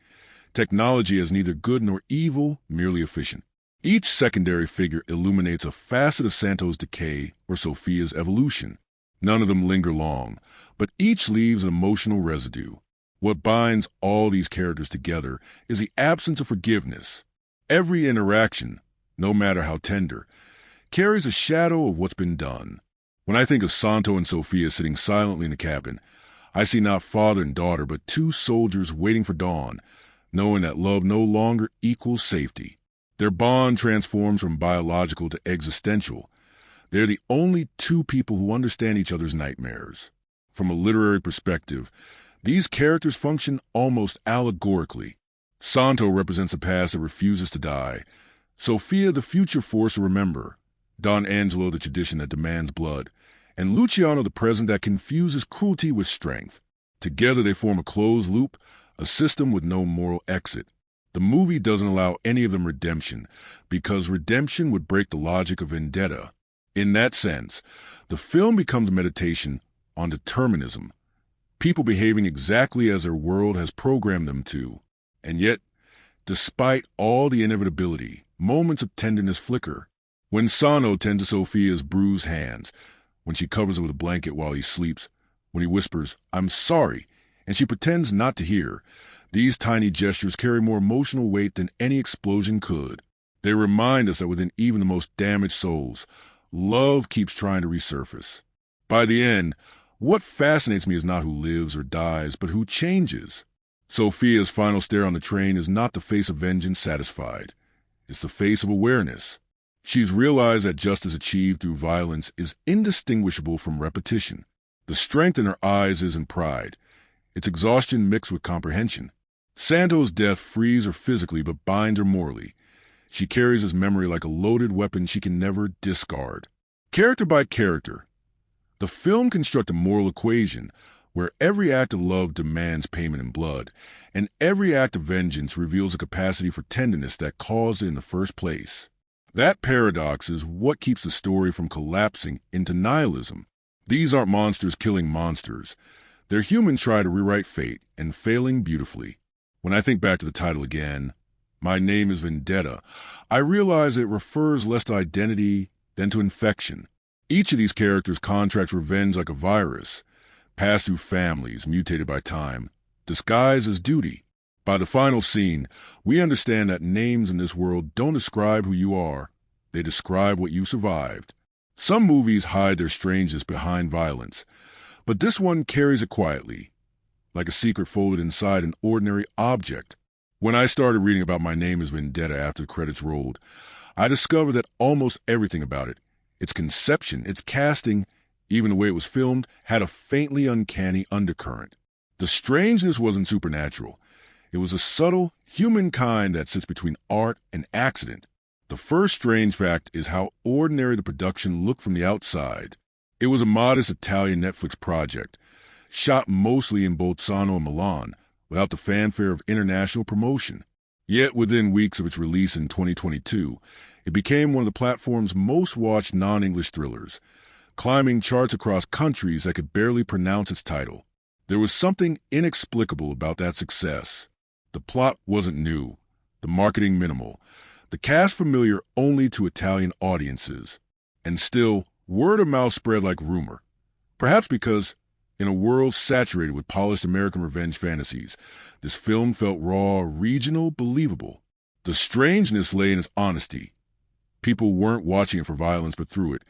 Technology as neither good nor evil, merely efficient. Each secondary figure illuminates a facet of Santo's decay or Sophia's evolution. None of them linger long, but each leaves an emotional residue. What binds all these characters together is the absence of forgiveness. Every interaction, no matter how tender, carries a shadow of what's been done. When I think of Santo and Sophia sitting silently in the cabin, I see not father and daughter, but two soldiers waiting for dawn, knowing that love no longer equals safety. Their bond transforms from biological to existential. They're the only two people who understand each other's nightmares. From a literary perspective, these characters function almost allegorically. Santo represents a past that refuses to die. Sophia, the future force to remember. Don Angelo, the tradition that demands blood. And Luciano, the present that confuses cruelty with strength. Together they form a closed loop, a system with no moral exit. The movie doesn't allow any of them redemption, because redemption would break the logic of vendetta. In that sense, the film becomes a meditation on determinism, people behaving exactly as their world has programmed them to. And yet, despite all the inevitability, moments of tenderness flicker. When Sano tends to Sophia's bruised hands, when she covers her with a blanket while he sleeps, when he whispers, "I'm sorry," and she pretends not to hear, these tiny gestures carry more emotional weight than any explosion could. They remind us that within even the most damaged souls, love keeps trying to resurface. By the end, what fascinates me is not who lives or dies, but who changes. Sophia's final stare on the train is not the face of vengeance satisfied. It's the face of awareness. She's realized that justice achieved through violence is indistinguishable from repetition. The strength in her eyes isn't pride. It's exhaustion mixed with comprehension. Santo's death frees her physically but binds her morally. She carries his memory like a loaded weapon she can never discard. Character by character, the film constructs a moral equation where every act of love demands payment in blood, and every act of vengeance reveals a capacity for tenderness that caused it in the first place. That paradox is what keeps the story from collapsing into nihilism. These aren't monsters killing monsters. They're humans trying to rewrite fate, and failing beautifully. When I think back to the title again, My Name is Vendetta, I realize it refers less to identity than to infection. Each of these characters contracts revenge like a virus, passed through families, mutated by time, disguised as duty. By the final scene, we understand that names in this world don't describe who you are. They describe what you survived. Some movies hide their strangeness behind violence, but this one carries it quietly, like a secret folded inside an ordinary object. When I started reading about My Name is Vendetta after the credits rolled, I discovered that almost everything about it, its conception, its casting, even the way it was filmed, had a faintly uncanny undercurrent. The strangeness wasn't supernatural. It was a subtle, human kind that sits between art and accident. The first strange fact is how ordinary the production looked from the outside. It was a modest Italian Netflix project, shot mostly in Bolzano and Milan, without the fanfare of international promotion. Yet within weeks of its release in 2022, it became one of the platform's most watched non-English thrillers, climbing charts across countries that could barely pronounce its title. There was something inexplicable about that success. The plot wasn't new, the marketing minimal, the cast familiar only to Italian audiences. And still, word of mouth spread like rumor. Perhaps because, in a world saturated with polished American revenge fantasies, this film felt raw, regional, believable. The strangeness lay in its honesty. People weren't watching it for violence but through it,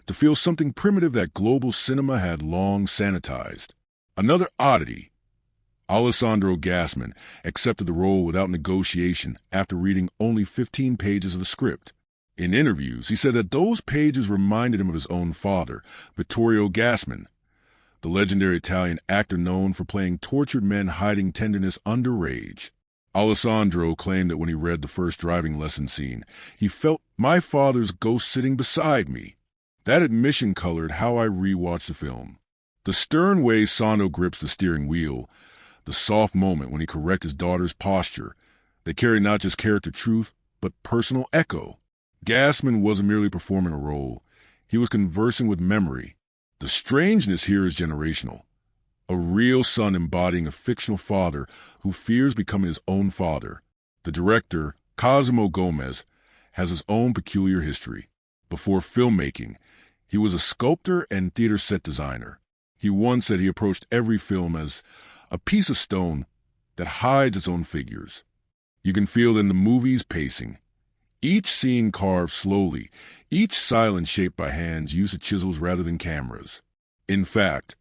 to feel something primitive that global cinema had long sanitized. Another oddity. Alessandro Gassmann accepted the role without negotiation after reading only 15 pages of the script. In interviews, he said that those pages reminded him of his own father, Vittorio Gassmann, the legendary Italian actor known for playing tortured men hiding tenderness under rage. Alessandro claimed that when he read the first driving lesson scene, he felt my father's ghost sitting beside me. That admission colored how I rewatched the film. The stern way Sano grips the steering wheel, the soft moment when he corrects his daughter's posture, they carry not just character truth, but personal echo. Gassmann wasn't merely performing a role. He was conversing with memory. The strangeness here is generational. A real son embodying a fictional father who fears becoming his own father. The director, Cosimo Gomez, has his own peculiar history. Before filmmaking, he was a sculptor and theater set designer. He once said he approached every film as a piece of stone that hides its own figures. You can feel it in the movie's pacing. Each scene carved slowly, each silence shaped by hands used to chisels rather than cameras. In fact,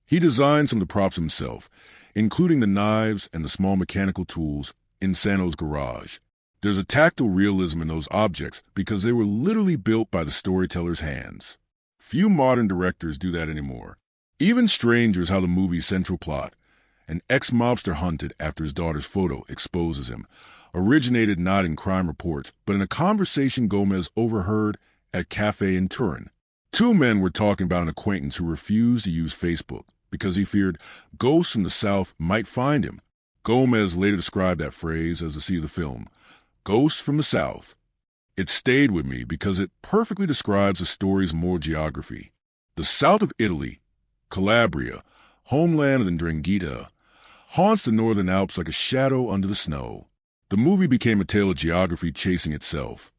he designed some of the props himself, including the knives and the small mechanical tools in Sano's garage. There's a tactile realism in those objects because they were literally built by the storyteller's hands. Few modern directors do that anymore. Even Stranger is how the movie's central plot, an ex-mobster hunted after his daughter's photo exposes him, originated not in crime reports, but in a conversation Gomez overheard at a cafe in Turin. Two men were talking about an acquaintance who refused to use Facebook. because he feared ghosts from the South might find him. Gomez later described that phrase as the seed of the film, ghosts from the South. It stayed with me because it perfectly describes the story's moral geography. The south of Italy, Calabria, homeland of the Ndrangheta, haunts the northern Alps like a shadow under the snow. The movie became a tale of geography chasing itself.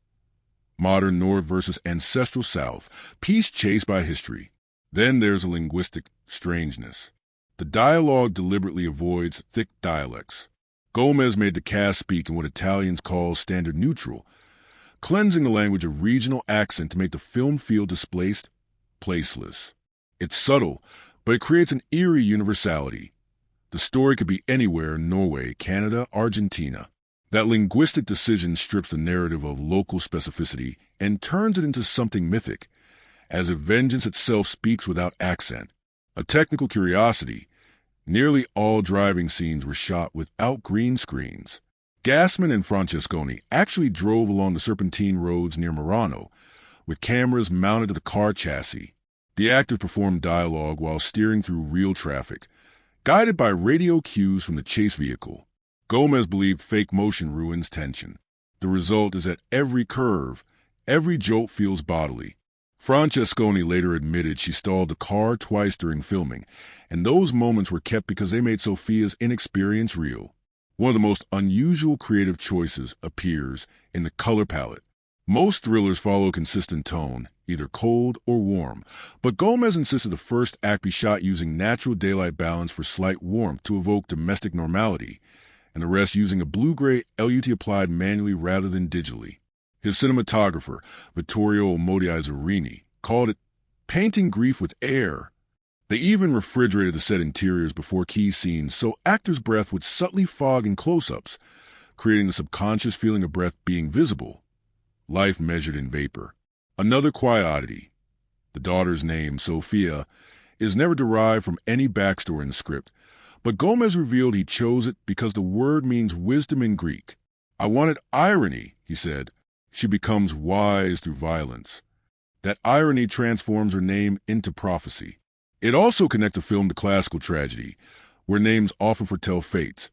Modern North versus ancestral South, peace chased by history. Then there's a linguistic strangeness. The dialogue deliberately avoids thick dialects. Gomez made the cast speak in what Italians call standard neutral, cleansing the language of regional accent to make the film feel displaced, placeless. It's subtle, but it creates an eerie universality. The story could be anywhere in Norway, Canada, Argentina. That linguistic decision strips the narrative of local specificity and turns it into something mythic, as if vengeance itself speaks without accent. A technical curiosity, nearly all driving scenes were shot without green screens. Gassmann and Francesconi actually drove along the serpentine roads near Murano, with cameras mounted to the car chassis. The actors performed dialogue while steering through real traffic, guided by radio cues from the chase vehicle. Gomez believed fake motion ruins tension. The result is that every curve, every jolt feels bodily. Francesconi later admitted she stalled the car twice during filming, and those moments were kept because they made Sophia's inexperience real. One of the most unusual creative choices appears in the color palette. Most thrillers follow a consistent tone, either cold or warm, but Gomez insisted the first act be shot using natural daylight balance for slight warmth to evoke domestic normality, and the rest using a blue-gray LUT applied manually rather than digitally. His cinematographer, Vittorio Omodei Zorini, called it painting grief with air. They even refrigerated the set interiors before key scenes so actors' breath would subtly fog in close-ups, creating the subconscious feeling of breath being visible. Life measured in vapor. Another quiet oddity. The daughter's name, Sophia, is never derived from any backstory in the script, but Gomez revealed he chose it because the word means wisdom in Greek. I wanted irony, he said. She becomes wise through violence. That irony transforms her name into prophecy. It also connects the film to classical tragedy, where names often foretell fates.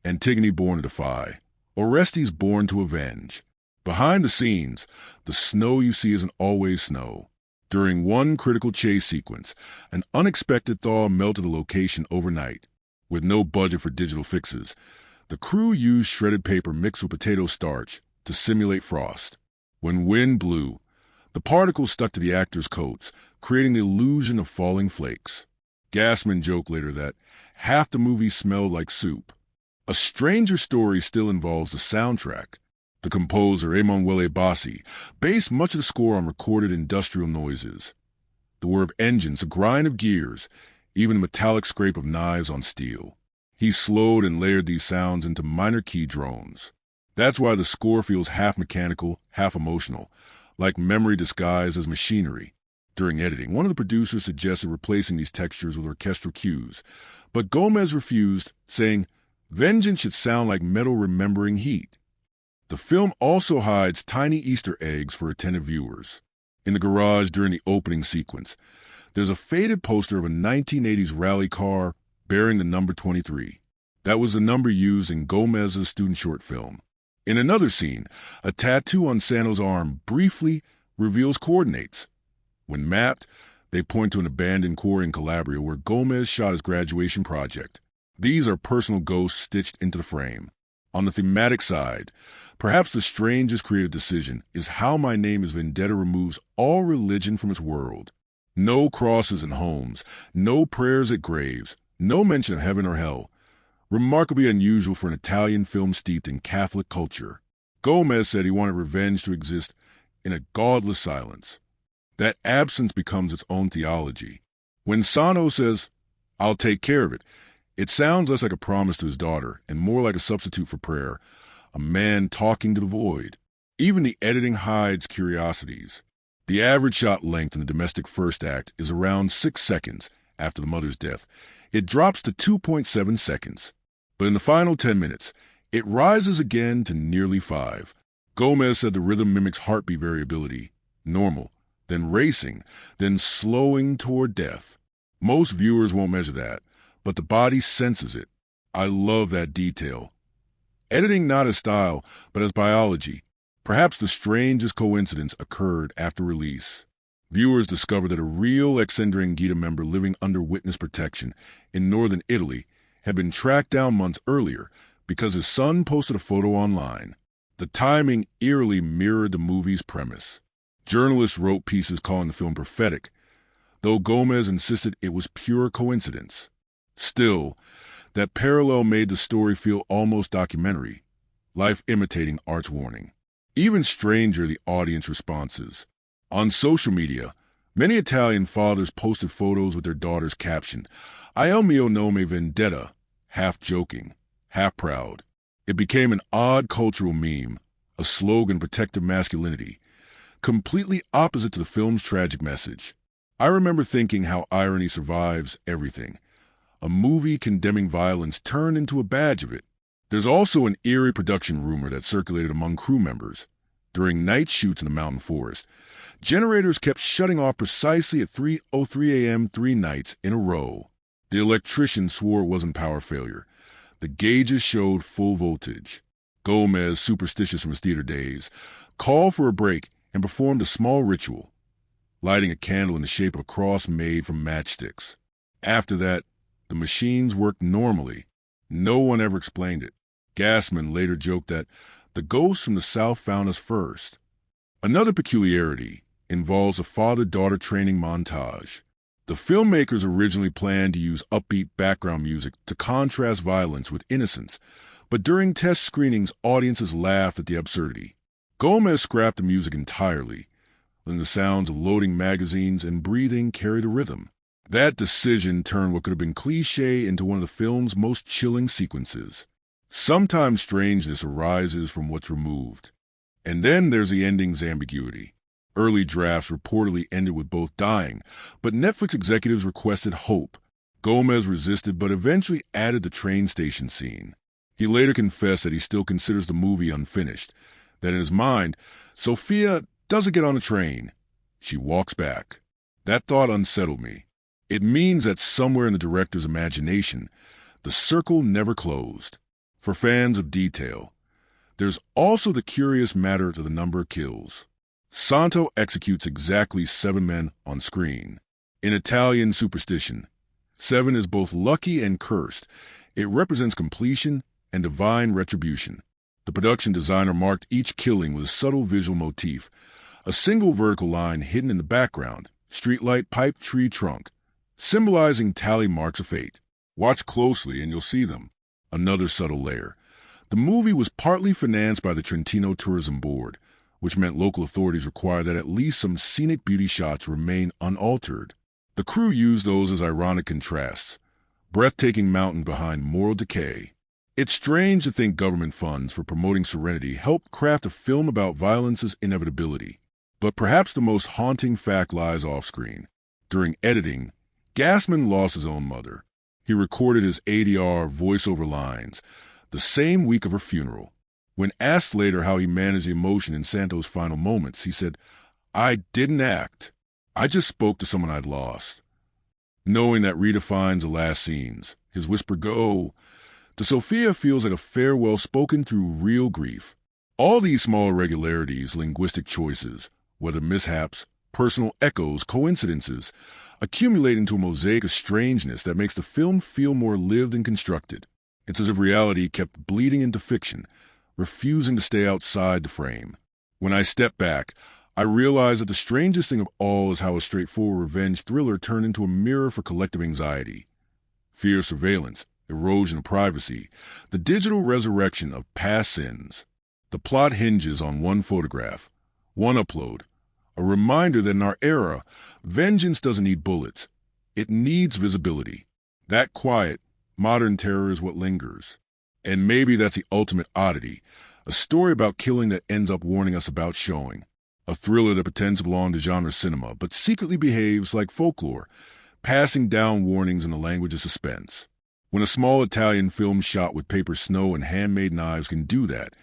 Antigone born to defy, Orestes born to avenge. Behind the scenes, the snow you see isn't always snow. During one critical chase sequence, an unexpected thaw melted a location overnight. With no budget for digital fixes, the crew used shredded paper mixed with potato starch to simulate frost. When wind blew, the particles stuck to the actors' coats, creating the illusion of falling flakes. Gassmann joked later that half the movie smelled like soup. A stranger story still involves the soundtrack. The composer, Emanuele Bassi, based much of the score on recorded industrial noises. The whir of engines, a grind of gears, even a metallic scrape of knives on steel. He slowed and layered these sounds into minor key drones. That's why the score feels half mechanical, half emotional, like memory disguised as machinery. During editing, one of the producers suggested replacing these textures with orchestral cues, but Gomez refused, saying, "Vengeance should sound like metal remembering heat." The film also hides tiny Easter eggs for attentive viewers. In the garage during the opening sequence, there's a faded poster of a 1980s rally car bearing the number 23. That was the number used in Gomez's student short film. In another scene, a tattoo on Sano's arm briefly reveals coordinates. When mapped, they point to an abandoned quarry in Calabria where Gomez shot his graduation project. These are personal ghosts stitched into the frame. On the thematic side, perhaps the strangest creative decision is how My Name Is Vendetta removes all religion from its world. No crosses in homes, no prayers at graves, no mention of heaven or hell. Remarkably unusual for an Italian film steeped in Catholic culture. Gomez said he wanted revenge to exist in a godless silence. That absence becomes its own theology. When Sano says, "I'll take care of it," it sounds less like a promise to his daughter and more like a substitute for prayer, a man talking to the void. Even the editing hides curiosities. The average shot length in the domestic first act is around 6 seconds after the mother's death. It drops to 2.7 seconds. But in the final 10 minutes, it rises again to nearly 5. Gomez said the rhythm mimics heartbeat variability, normal, then racing, then slowing toward death. Most viewers won't measure that, but the body senses it. I love that detail. Editing not as style, but as biology. Perhaps the strangest coincidence occurred after release. Viewers discovered that a real ex-Ndrangheta member living under witness protection in northern Italy had been tracked down months earlier because his son posted a photo online. The timing eerily mirrored the movie's premise. Journalists wrote pieces calling the film prophetic, though Gomez insisted it was pure coincidence. Still, that parallel made the story feel almost documentary, life imitating art's warning. Even stranger, the audience responses. On social media, many Italian fathers posted photos with their daughters captioned, "I ho mio nome vendetta," half joking, half proud. It became an odd cultural meme, a slogan protecting masculinity, completely opposite to the film's tragic message. I remember thinking how irony survives everything. A movie condemning violence turned into a badge of it. There's also an eerie production rumor that circulated among crew members. During night shoots in the mountain forest, generators kept shutting off precisely at 3:03 a.m. 3 nights in a row. The electrician swore it wasn't power failure. The gauges showed full voltage. Gomez, superstitious from his theater days, called for a break and performed a small ritual, lighting a candle in the shape of a cross made from matchsticks. After that, the machines worked normally. No one ever explained it. Gassmann later joked that the ghosts from the South found us first. Another peculiarity involves a father-daughter training montage. The filmmakers originally planned to use upbeat background music to contrast violence with innocence, but during test screenings, audiences laughed at the absurdity. Gomez scrapped the music entirely, letting the sounds of loading magazines and breathing carry the rhythm. That decision turned what could have been cliché into one of the film's most chilling sequences. Sometimes strangeness arises from what's removed. And then there's the ending's ambiguity. Early drafts reportedly ended with both dying, but Netflix executives requested hope. Gomez resisted but eventually added the train station scene. He later confessed that he still considers the movie unfinished, that in his mind, Sophia doesn't get on the train. She walks back. That thought unsettled me. It means that somewhere in the director's imagination, the circle never closed. For fans of detail, there's also the curious matter to the number of kills. Santo executes exactly 7 men on screen. In Italian superstition, 7 is both lucky and cursed. It represents completion and divine retribution. The production designer marked each killing with a subtle visual motif, a single vertical line hidden in the background, streetlight, pipe, tree, trunk, symbolizing tally marks of fate. Watch closely and you'll see them. Another subtle layer. The movie was partly financed by the Trentino Tourism Board, which meant local authorities required that at least some scenic beauty shots remain unaltered. The crew used those as ironic contrasts. Breathtaking mountain behind moral decay. It's strange to think government funds for promoting serenity helped craft a film about violence's inevitability. But perhaps the most haunting fact lies off-screen. During editing, Gassmann lost his own mother. He recorded his ADR voiceover lines the same week of her funeral. When asked later how he managed the emotion in Santo's final moments, he said, "I didn't act. I just spoke to someone I'd lost." Knowing that redefines the last scenes, his whisper, "Go," to Sophia feels like a farewell spoken through real grief. All these small irregularities, linguistic choices, whether mishaps, personal echoes, coincidences, accumulate into a mosaic of strangeness that makes the film feel more lived and constructed. It's as if reality kept bleeding into fiction, refusing to stay outside the frame. When I step back, I realize that the strangest thing of all is how a straightforward revenge thriller turned into a mirror for collective anxiety. Fear of surveillance, erosion of privacy, the digital resurrection of past sins. The plot hinges on one photograph, one upload, a reminder that in our era, vengeance doesn't need bullets. It needs visibility. That quiet, modern terror is what lingers. And maybe that's the ultimate oddity, a story about killing that ends up warning us about showing. A thriller that pretends to belong to genre cinema, but secretly behaves like folklore, passing down warnings in the language of suspense. When a small Italian film shot with paper snow and handmade knives can do that,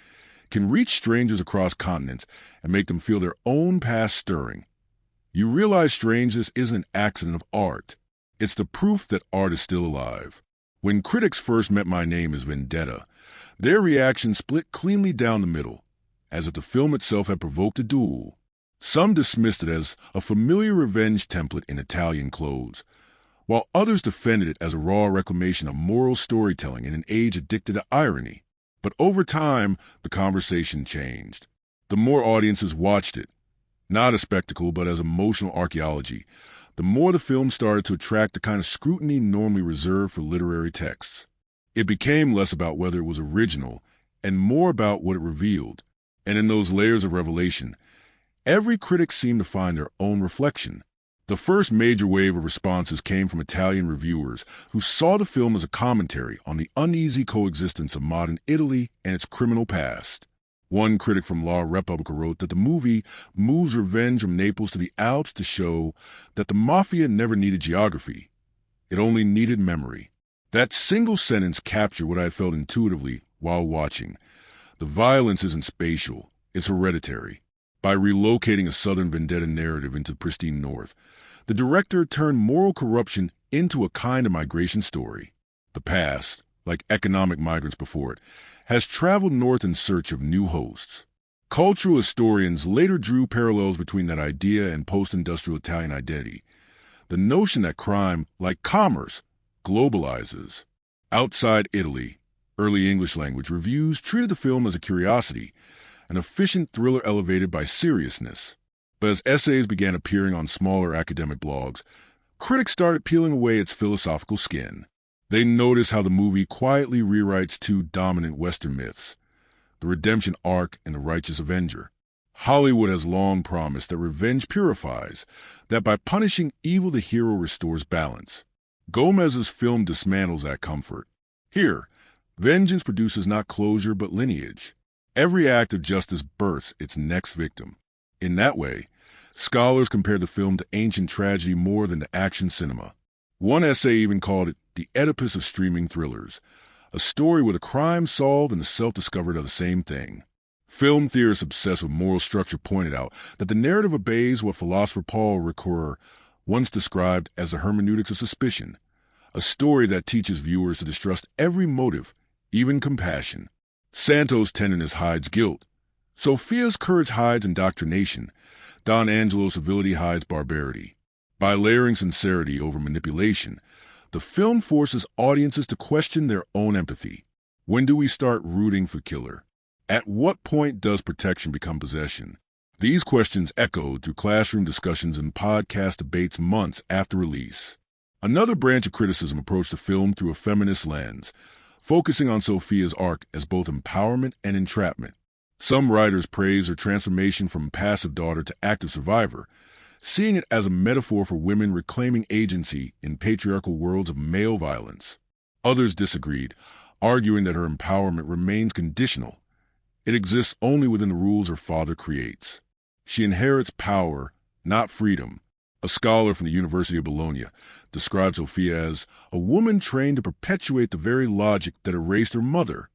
can reach strangers across continents and make them feel their own past stirring, you realize strangeness isn't an accident of art. It's the proof that art is still alive. When critics first met My Name Is Vendetta, their reaction split cleanly down the middle, as if the film itself had provoked a duel. Some dismissed it as a familiar revenge template in Italian clothes, while others defended it as a raw reclamation of moral storytelling in an age addicted to irony. But over time, the conversation changed. The more audiences watched it, not a spectacle but as emotional archaeology, the more the film started to attract the kind of scrutiny normally reserved for literary texts. It became less about whether it was original and more about what it revealed. And in those layers of revelation, every critic seemed to find their own reflection. The first major wave of responses came from Italian reviewers who saw the film as a commentary on the uneasy coexistence of modern Italy and its criminal past. One critic from La Repubblica wrote that the movie moves revenge from Naples to the Alps to show that the mafia never needed geography. It only needed memory. That single sentence captured what I had felt intuitively while watching. The violence isn't spatial, it's hereditary. By relocating a Southern vendetta narrative into pristine North, the director turned moral corruption into a kind of migration story. The past, like economic migrants before it, has traveled north in search of new hosts. Cultural historians later drew parallels between that idea and post-industrial Italian identity. The notion that crime, like commerce, globalizes. Outside Italy, early English language reviews treated the film as a curiosity, an efficient thriller elevated by seriousness. But as essays began appearing on smaller academic blogs, critics started peeling away its philosophical skin. They noticed how the movie quietly rewrites two dominant Western myths, the redemption arc and the righteous avenger. Hollywood has long promised that revenge purifies, that by punishing evil the hero restores balance. Gomez's film dismantles that comfort. Here, vengeance produces not closure but lineage. Every act of justice births its next victim. In that way, scholars compare the film to ancient tragedy more than to action cinema. One essay even called it the Oedipus of streaming thrillers, a story where the crime solved and the self-discovered are the same thing. Film theorists obsessed with moral structure pointed out that the narrative obeys what philosopher Paul Ricoeur once described as the hermeneutics of suspicion, a story that teaches viewers to distrust every motive, even compassion. Santo's tenderness hides guilt. Sophia's courage hides indoctrination. Don Angelo's civility hides barbarity. By layering sincerity over manipulation, the film forces audiences to question their own empathy. When do we start rooting for killer? At what point does protection become possession? These questions echoed through classroom discussions and podcast debates months after release. Another branch of criticism approached the film through a feminist lens, focusing on Sophia's arc as both empowerment and entrapment. Some writers praised her transformation from passive daughter to active survivor, seeing it as a metaphor for women reclaiming agency in patriarchal worlds of male violence. Others disagreed, arguing that her empowerment remains conditional. It exists only within the rules her father creates. She inherits power, not freedom. A scholar from the University of Bologna described Sophia as a woman trained to perpetuate the very logic that erased her mother.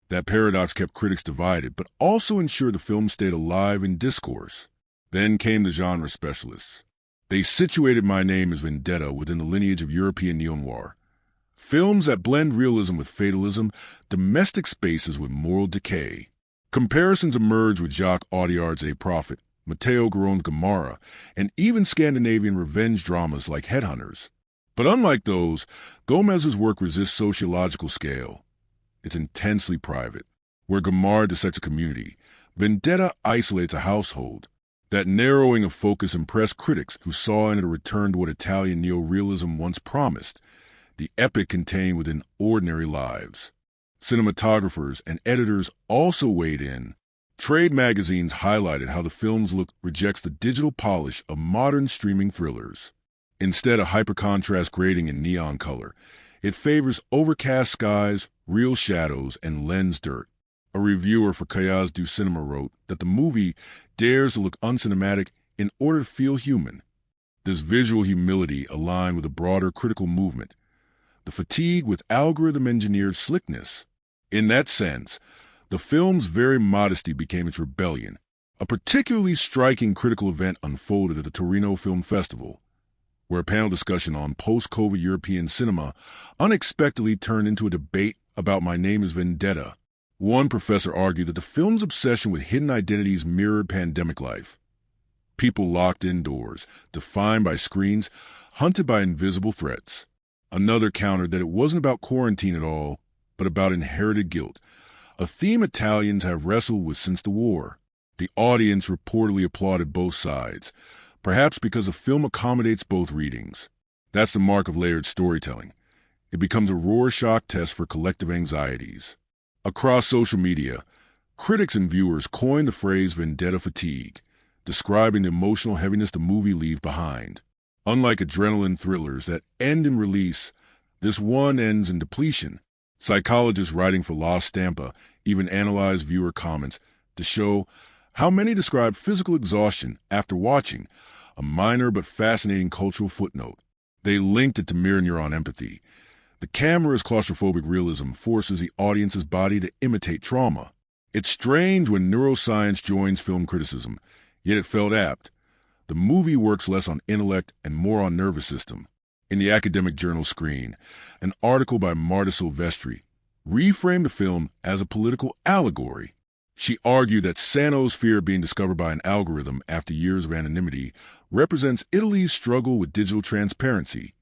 That paradox kept critics divided, but also ensured the film stayed alive in discourse. Then came the genre specialists. They situated My Name Is Vendetta within the lineage of European neo-noir. Films that blend realism with fatalism, domestic spaces with moral decay. Comparisons emerged with Jacques Audiard's A Prophet, Matteo Garonne's Gomorrah, and even Scandinavian revenge dramas like Headhunters. But unlike those, Gomez's work resists sociological scale. It's intensely private. Where Gomorrah dissects a community, Vendetta isolates a household. That narrowing of focus impressed critics who saw in it a return to what Italian neo-realism once promised, the epic contained within ordinary lives. Cinematographers and editors also weighed in. Trade magazines highlighted how the film's look rejects the digital polish of modern streaming thrillers. Instead of hyper-contrast grading in neon color, it favors overcast skies, real shadows, and lens dirt. A reviewer for Cahiers du Cinema wrote that the movie dares to look uncinematic in order to feel human. This visual humility aligned with a broader critical movement, the fatigue with algorithm-engineered slickness. In that sense, the film's very modesty became its rebellion. A particularly striking critical event unfolded at the Torino Film Festival, where a panel discussion on post-COVID European cinema unexpectedly turned into a debate about My Name is Vendetta. One professor argued that the film's obsession with hidden identities mirrored pandemic life. People locked indoors, defined by screens, hunted by invisible threats. Another countered that it wasn't about quarantine at all, but about inherited guilt, a theme Italians have wrestled with since the war. The audience reportedly applauded both sides, perhaps because the film accommodates both readings. That's the mark of layered storytelling. It becomes a Rorschach test for collective anxieties. Across social media, critics and viewers coined the phrase vendetta fatigue, describing the emotional heaviness the movie leaves behind. Unlike adrenaline thrillers that end in release, this one ends in depletion. Psychologists writing for La Stampa even analyzed viewer comments to show how many describe physical exhaustion after watching, a minor but fascinating cultural footnote. They linked it to mirror neuron empathy. The camera's claustrophobic realism forces the audience's body to imitate trauma. It's strange when neuroscience joins film criticism, yet it felt apt. The movie works less on intellect and more on nervous system. In the academic journal Screen, an article by Marta Silvestri reframed the film as a political allegory. She argued that Sano's fear of being discovered by an algorithm after years of anonymity represents Italy's struggle with digital transparency,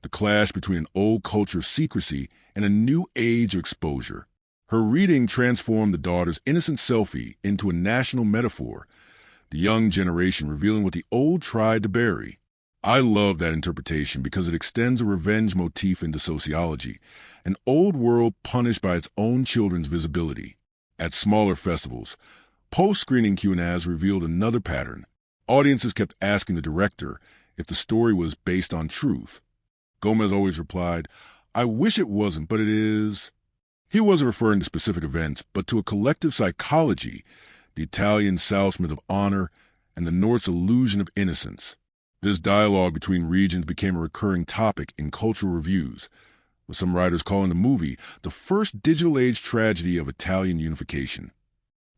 the clash between an old culture of secrecy and a new age of exposure. Her reading transformed the daughter's innocent selfie into a national metaphor, the young generation revealing what the old tried to bury. I love that interpretation because it extends a revenge motif into sociology, an old world punished by its own children's visibility. At smaller festivals, post-screening Q&As revealed another pattern. Audiences kept asking the director if the story was based on truth. Gomez always replied, "I wish it wasn't, but it is." He wasn't referring to specific events, but to a collective psychology, the Italian South's myth of honor and the North's illusion of innocence. This dialogue between regions became a recurring topic in cultural reviews, with some writers calling the movie the first digital age tragedy of Italian unification.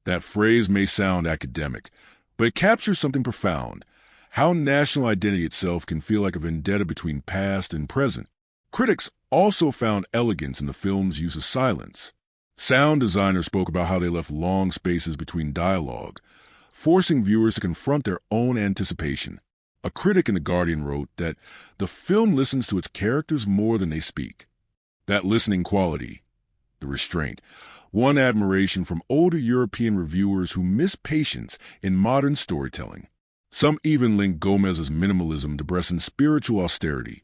That phrase may sound academic, but it captures something profound, how national identity itself can feel like a vendetta between past and present. Critics also found elegance in the film's use of silence. Sound designers spoke about how they left long spaces between dialogue, forcing viewers to confront their own anticipation. A critic in The Guardian wrote that the film listens to its characters more than they speak. That listening quality, the restraint, won admiration from older European reviewers who miss patience in modern storytelling. Some even linked Gomez's minimalism to Bresson's spiritual austerity,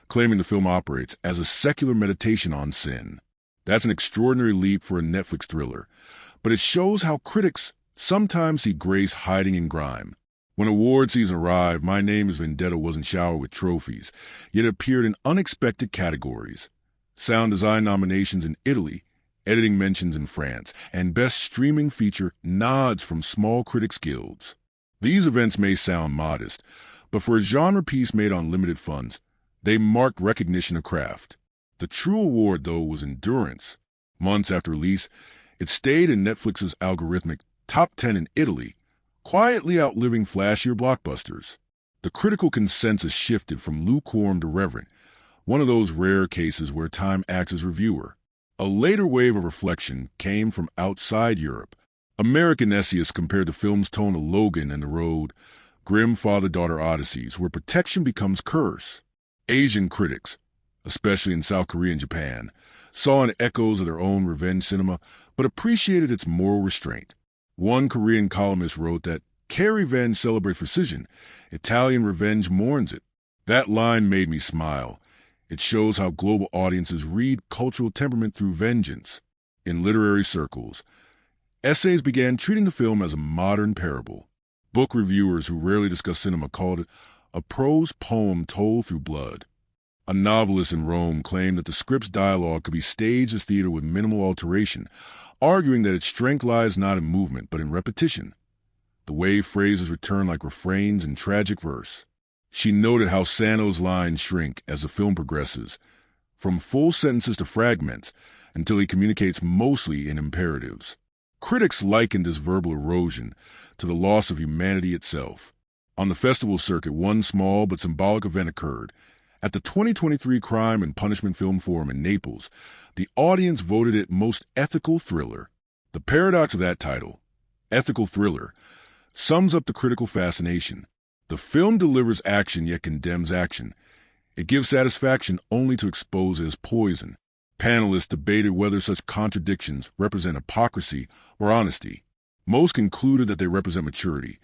claiming the film operates as a secular meditation on sin. That's an extraordinary leap for a Netflix thriller, but it shows how critics sometimes see grace hiding in grime. When award season arrived, My Name is Vendetta wasn't showered with trophies, yet it appeared in unexpected categories. Sound design nominations in Italy, editing mentions in France, and best streaming feature nods from small critics guilds. These events may sound modest, but for a genre piece made on limited funds, they marked recognition of craft. The true award, though, was endurance. Months after release, it stayed in Netflix's algorithmic top 10 in Italy, quietly outliving flashier blockbusters. The critical consensus shifted from lukewarm to reverent, one of those rare cases where time acts as reviewer. A later wave of reflection came from outside Europe. American essayists compared the film's tone to Logan and The Road, grim father-daughter odysseys where protection becomes curse. Asian critics, especially in South Korea and Japan, saw in echoes of their own revenge cinema, but appreciated its moral restraint. One Korean columnist wrote that care revenge celebrates precision, Italian revenge mourns it. That line made me smile. It shows how global audiences read cultural temperament through vengeance. In literary circles, essays began treating the film as a modern parable. Book reviewers who rarely discuss cinema called it a prose poem told through blood. A novelist in Rome claimed that the script's dialogue could be staged as theater with minimal alteration, arguing that its strength lies not in movement but in repetition. The way phrases return like refrains in tragic verse. She noted how Sano's lines shrink as the film progresses, from full sentences to fragments, until he communicates mostly in imperatives. Critics likened this verbal erosion to the loss of humanity itself. On the festival circuit, one small but symbolic event occurred. At the 2023 Crime and Punishment Film Forum in Naples, the audience voted it Most Ethical Thriller. The paradox of that title, Ethical Thriller, sums up the critical fascination. The film delivers action yet condemns action. It gives satisfaction only to expose it as poison. Panelists debated whether such contradictions represent hypocrisy or honesty. Most concluded that they represent maturity,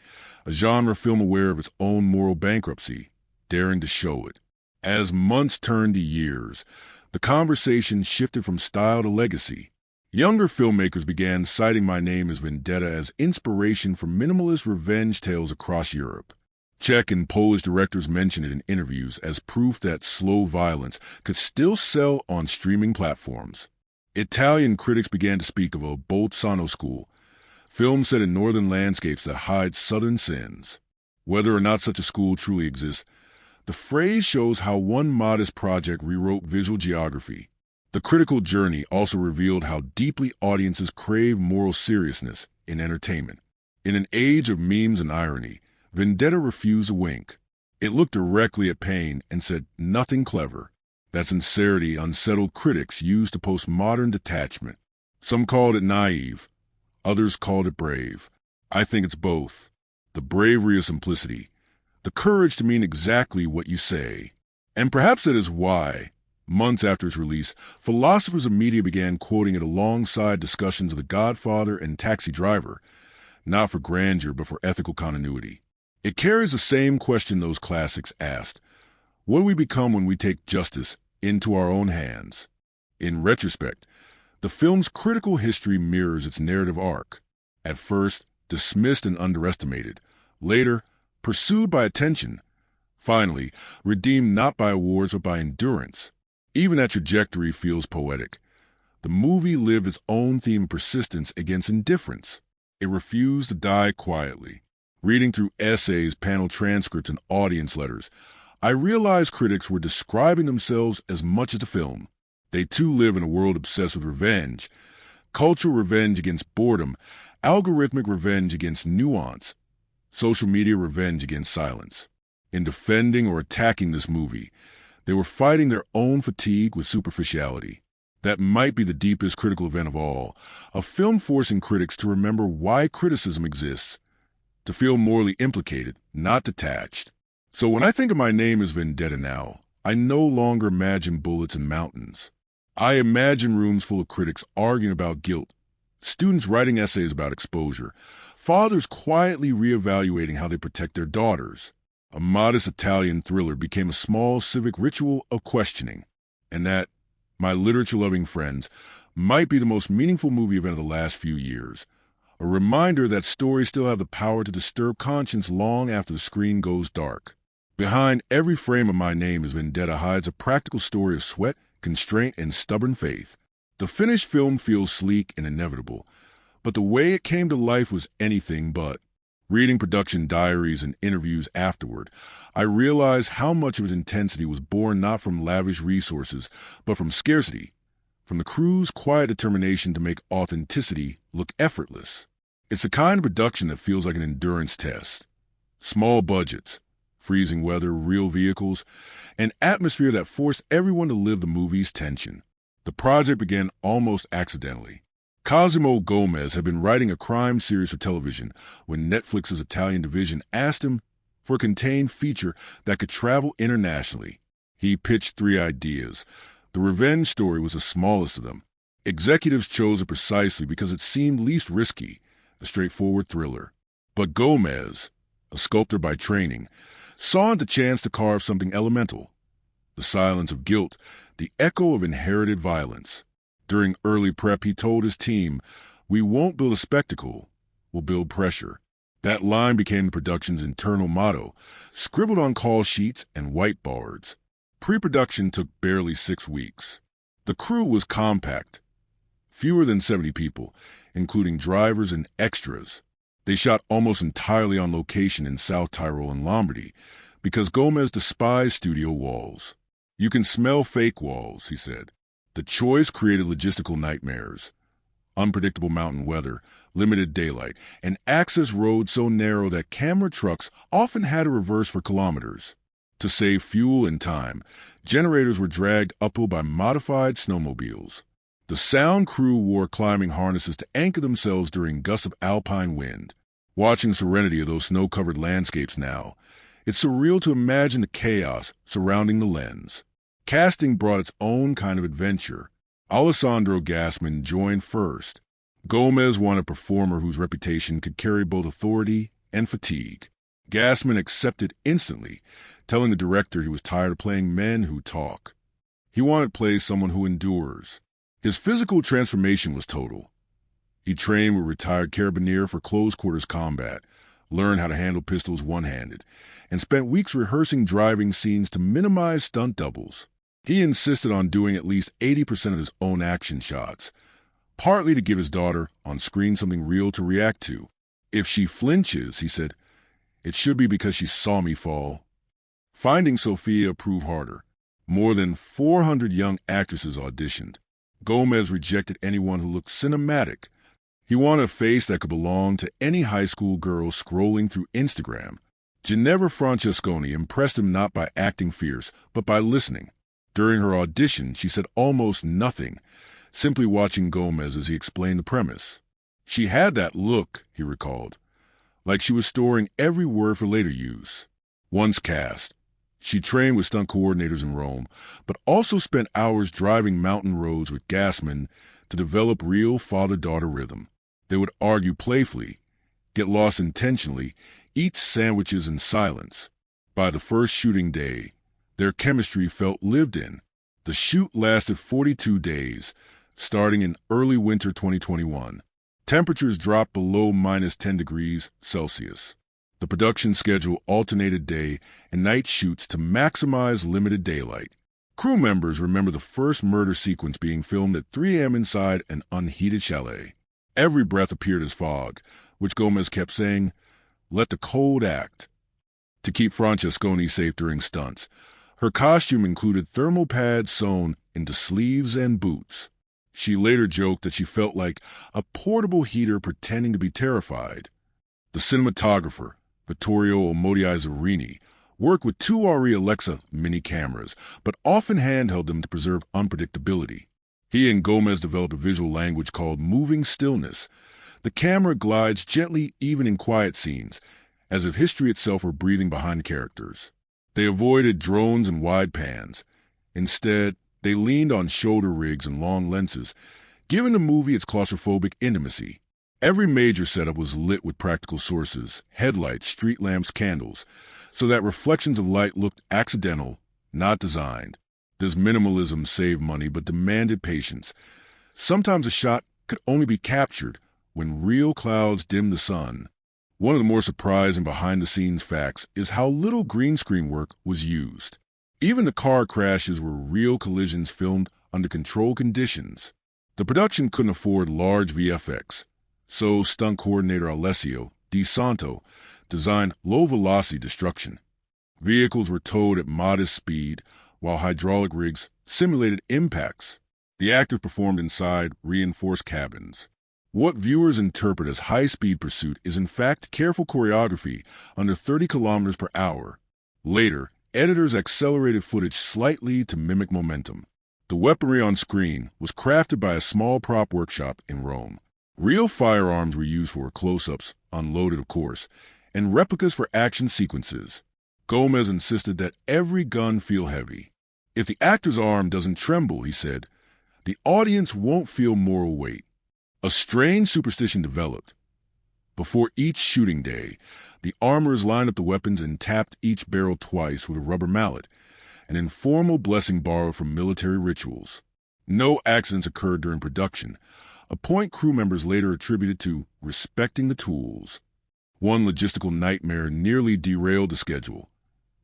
a genre film aware of its own moral bankruptcy, daring to show it. As months turned to years, the conversation shifted from style to legacy. Younger filmmakers began citing My Name Is Vendetta as inspiration for minimalist revenge tales across Europe. Czech and Polish directors mentioned it in interviews as proof that slow violence could still sell on streaming platforms. Italian critics began to speak of a Bolzano school, films set in northern landscapes that hide southern sins. Whether or not such a school truly exists, the phrase shows how one modest project rewrote visual geography. The critical journey also revealed how deeply audiences crave moral seriousness in entertainment. In an age of memes and irony, Vendetta refused a wink. It looked directly at pain and said nothing clever. That sincerity unsettled critics used to postmodern detachment. Some called it naive. Others called it brave. I think it's both. The bravery of simplicity. The courage to mean exactly what you say. And perhaps that is why, months after its release, philosophers of media began quoting it alongside discussions of The Godfather and Taxi Driver, not for grandeur but for ethical continuity. It carries the same question those classics asked. What do we become when we take justice into our own hands? In retrospect, the film's critical history mirrors its narrative arc. At first, dismissed and underestimated. Later, pursued by attention. Finally, redeemed not by awards but by endurance. Even that trajectory feels poetic. The movie lived its own theme of persistence against indifference. It refused to die quietly. Reading through essays, panel transcripts, and audience letters, I realized critics were describing themselves as much as the film. They too live in a world obsessed with revenge. Cultural revenge against boredom, algorithmic revenge against nuance, social media revenge against silence. In defending or attacking this movie, they were fighting their own fatigue with superficiality. That might be the deepest critical event of all, a film forcing critics to remember why criticism exists, to feel morally implicated, not detached. So when I think of My Name Is Vendetta now, I no longer imagine bullets and mountains. I imagine rooms full of critics arguing about guilt, students writing essays about exposure, fathers quietly reevaluating how they protect their daughters. A modest Italian thriller became a small civic ritual of questioning, and that, my literature-loving friends, might be the most meaningful movie event of the last few years. A reminder that stories still have the power to disturb conscience long after the screen goes dark. Behind every frame of My Name Is Vendetta hides a practical story of sweat, constraint, and stubborn faith. The finished film feels sleek and inevitable, but the way it came to life was anything but. Reading production diaries and interviews afterward, I realized how much of its intensity was born not from lavish resources, but from scarcity, from the crew's quiet determination to make authenticity look effortless. It's the kind of production that feels like an endurance test. Small budgets, freezing weather, real vehicles, an atmosphere that forced everyone to live the movie's tension. The project began almost accidentally. Cosimo Gomez had been writing a crime series for television when Netflix's Italian division asked him for a contained feature that could travel internationally. He pitched 3 ideas. The revenge story was the smallest of them. Executives chose it precisely because it seemed least risky, a straightforward thriller. But Gomez, a sculptor by training, saw in the chance to carve something elemental. The silence of guilt, the echo of inherited violence. During early prep, he told his team, "We won't build a spectacle, we'll build pressure." That line became the production's internal motto, scribbled on call sheets and whiteboards. Pre-production took barely 6 weeks. The crew was compact, fewer than 70 people, including drivers and extras. They shot almost entirely on location in South Tyrol and Lombardy, because Gomez despised studio walls. "You can smell fake walls," he said. The choice created logistical nightmares. unpredictable mountain weather, limited daylight, and access roads so narrow that camera trucks often had to reverse for kilometers. To save fuel and time, generators were dragged uphill by modified snowmobiles. The sound crew wore climbing harnesses to anchor themselves during gusts of alpine wind. Watching the serenity of those snow-covered landscapes now, it's surreal to imagine the chaos surrounding the lens. Casting brought its own kind of adventure. Alessandro Gassmann joined first. Gomez wanted a performer whose reputation could carry both authority and fatigue. Gassmann accepted instantly, telling the director he was tired of playing men who talk. He wanted to play someone who endures. His physical transformation was total. He trained with a retired carabinier for close-quarters combat, learned how to handle pistols one-handed, and spent weeks rehearsing driving scenes to minimize stunt doubles. He insisted on doing at least 80% of his own action shots, partly to give his daughter on screen something real to react to. If she flinches, he said, it should be because she saw me fall. Finding Sophia proved harder. More than 400 young actresses auditioned. Gomez rejected anyone who looked cinematic. He wanted a face that could belong to any high school girl scrolling through Instagram. Ginevra Francesconi impressed him not by acting fierce, but by listening. During her audition, she said almost nothing, simply watching Gomez as he explained the premise. She had that look, he recalled, like she was storing every word for later use. Once cast, she trained with stunt coordinators in Rome, but also spent hours driving mountain roads with Gassmann to develop real father-daughter rhythm. They would argue playfully, get lost intentionally, eat sandwiches in silence. By the first shooting day, their chemistry felt lived in. The shoot lasted 42 days, starting in early winter 2021. Temperatures dropped below -10 degrees Celsius. The production schedule alternated day and night shoots to maximize limited daylight. Crew members remember the first murder sequence being filmed at 3 a.m. inside an unheated chalet. Every breath appeared as fog, which Gomez kept saying, "Let the cold act," to keep Francesconi safe during stunts. Her costume included thermal pads sewn into sleeves and boots. She later joked that she felt like a portable heater pretending to be terrified. The cinematographer, Vittorio Zorini, worked with 2 RE Alexa mini cameras, but often handheld them to preserve unpredictability. He and Gomez developed a visual language called moving stillness. The camera glides gently even in quiet scenes, as if history itself were breathing behind the characters. They avoided drones and wide pans. Instead, they leaned on shoulder rigs and long lenses, giving the movie its claustrophobic intimacy. Every major setup was lit with practical sources, headlights, street lamps, candles, so that reflections of light looked accidental, not designed. This minimalism saved money but demanded patience. Sometimes a shot could only be captured when real clouds dimmed the sun. One of the more surprising behind-the-scenes facts is how little green screen work was used. Even the car crashes were real collisions filmed under controlled conditions. The production couldn't afford large VFX, so stunt coordinator Alessio Di Santo designed low-velocity destruction. Vehicles were towed at modest speed, while hydraulic rigs simulated impacts. The actors performed inside reinforced cabins. What viewers interpret as high-speed pursuit is in fact careful choreography under 30 kilometers per hour. Later, editors accelerated footage slightly to mimic momentum. The weaponry on screen was crafted by a small prop workshop in Rome. Real firearms were used for close-ups, unloaded of course, and replicas for action sequences. Gomez insisted that every gun feel heavy. If the actor's arm doesn't tremble, he said, the audience won't feel moral weight. A strange superstition developed. Before each shooting day, the armorers lined up the weapons and tapped each barrel twice with a rubber mallet, an informal blessing borrowed from military rituals. No accidents occurred during production, a point crew members later attributed to respecting the tools. One logistical nightmare nearly derailed the schedule.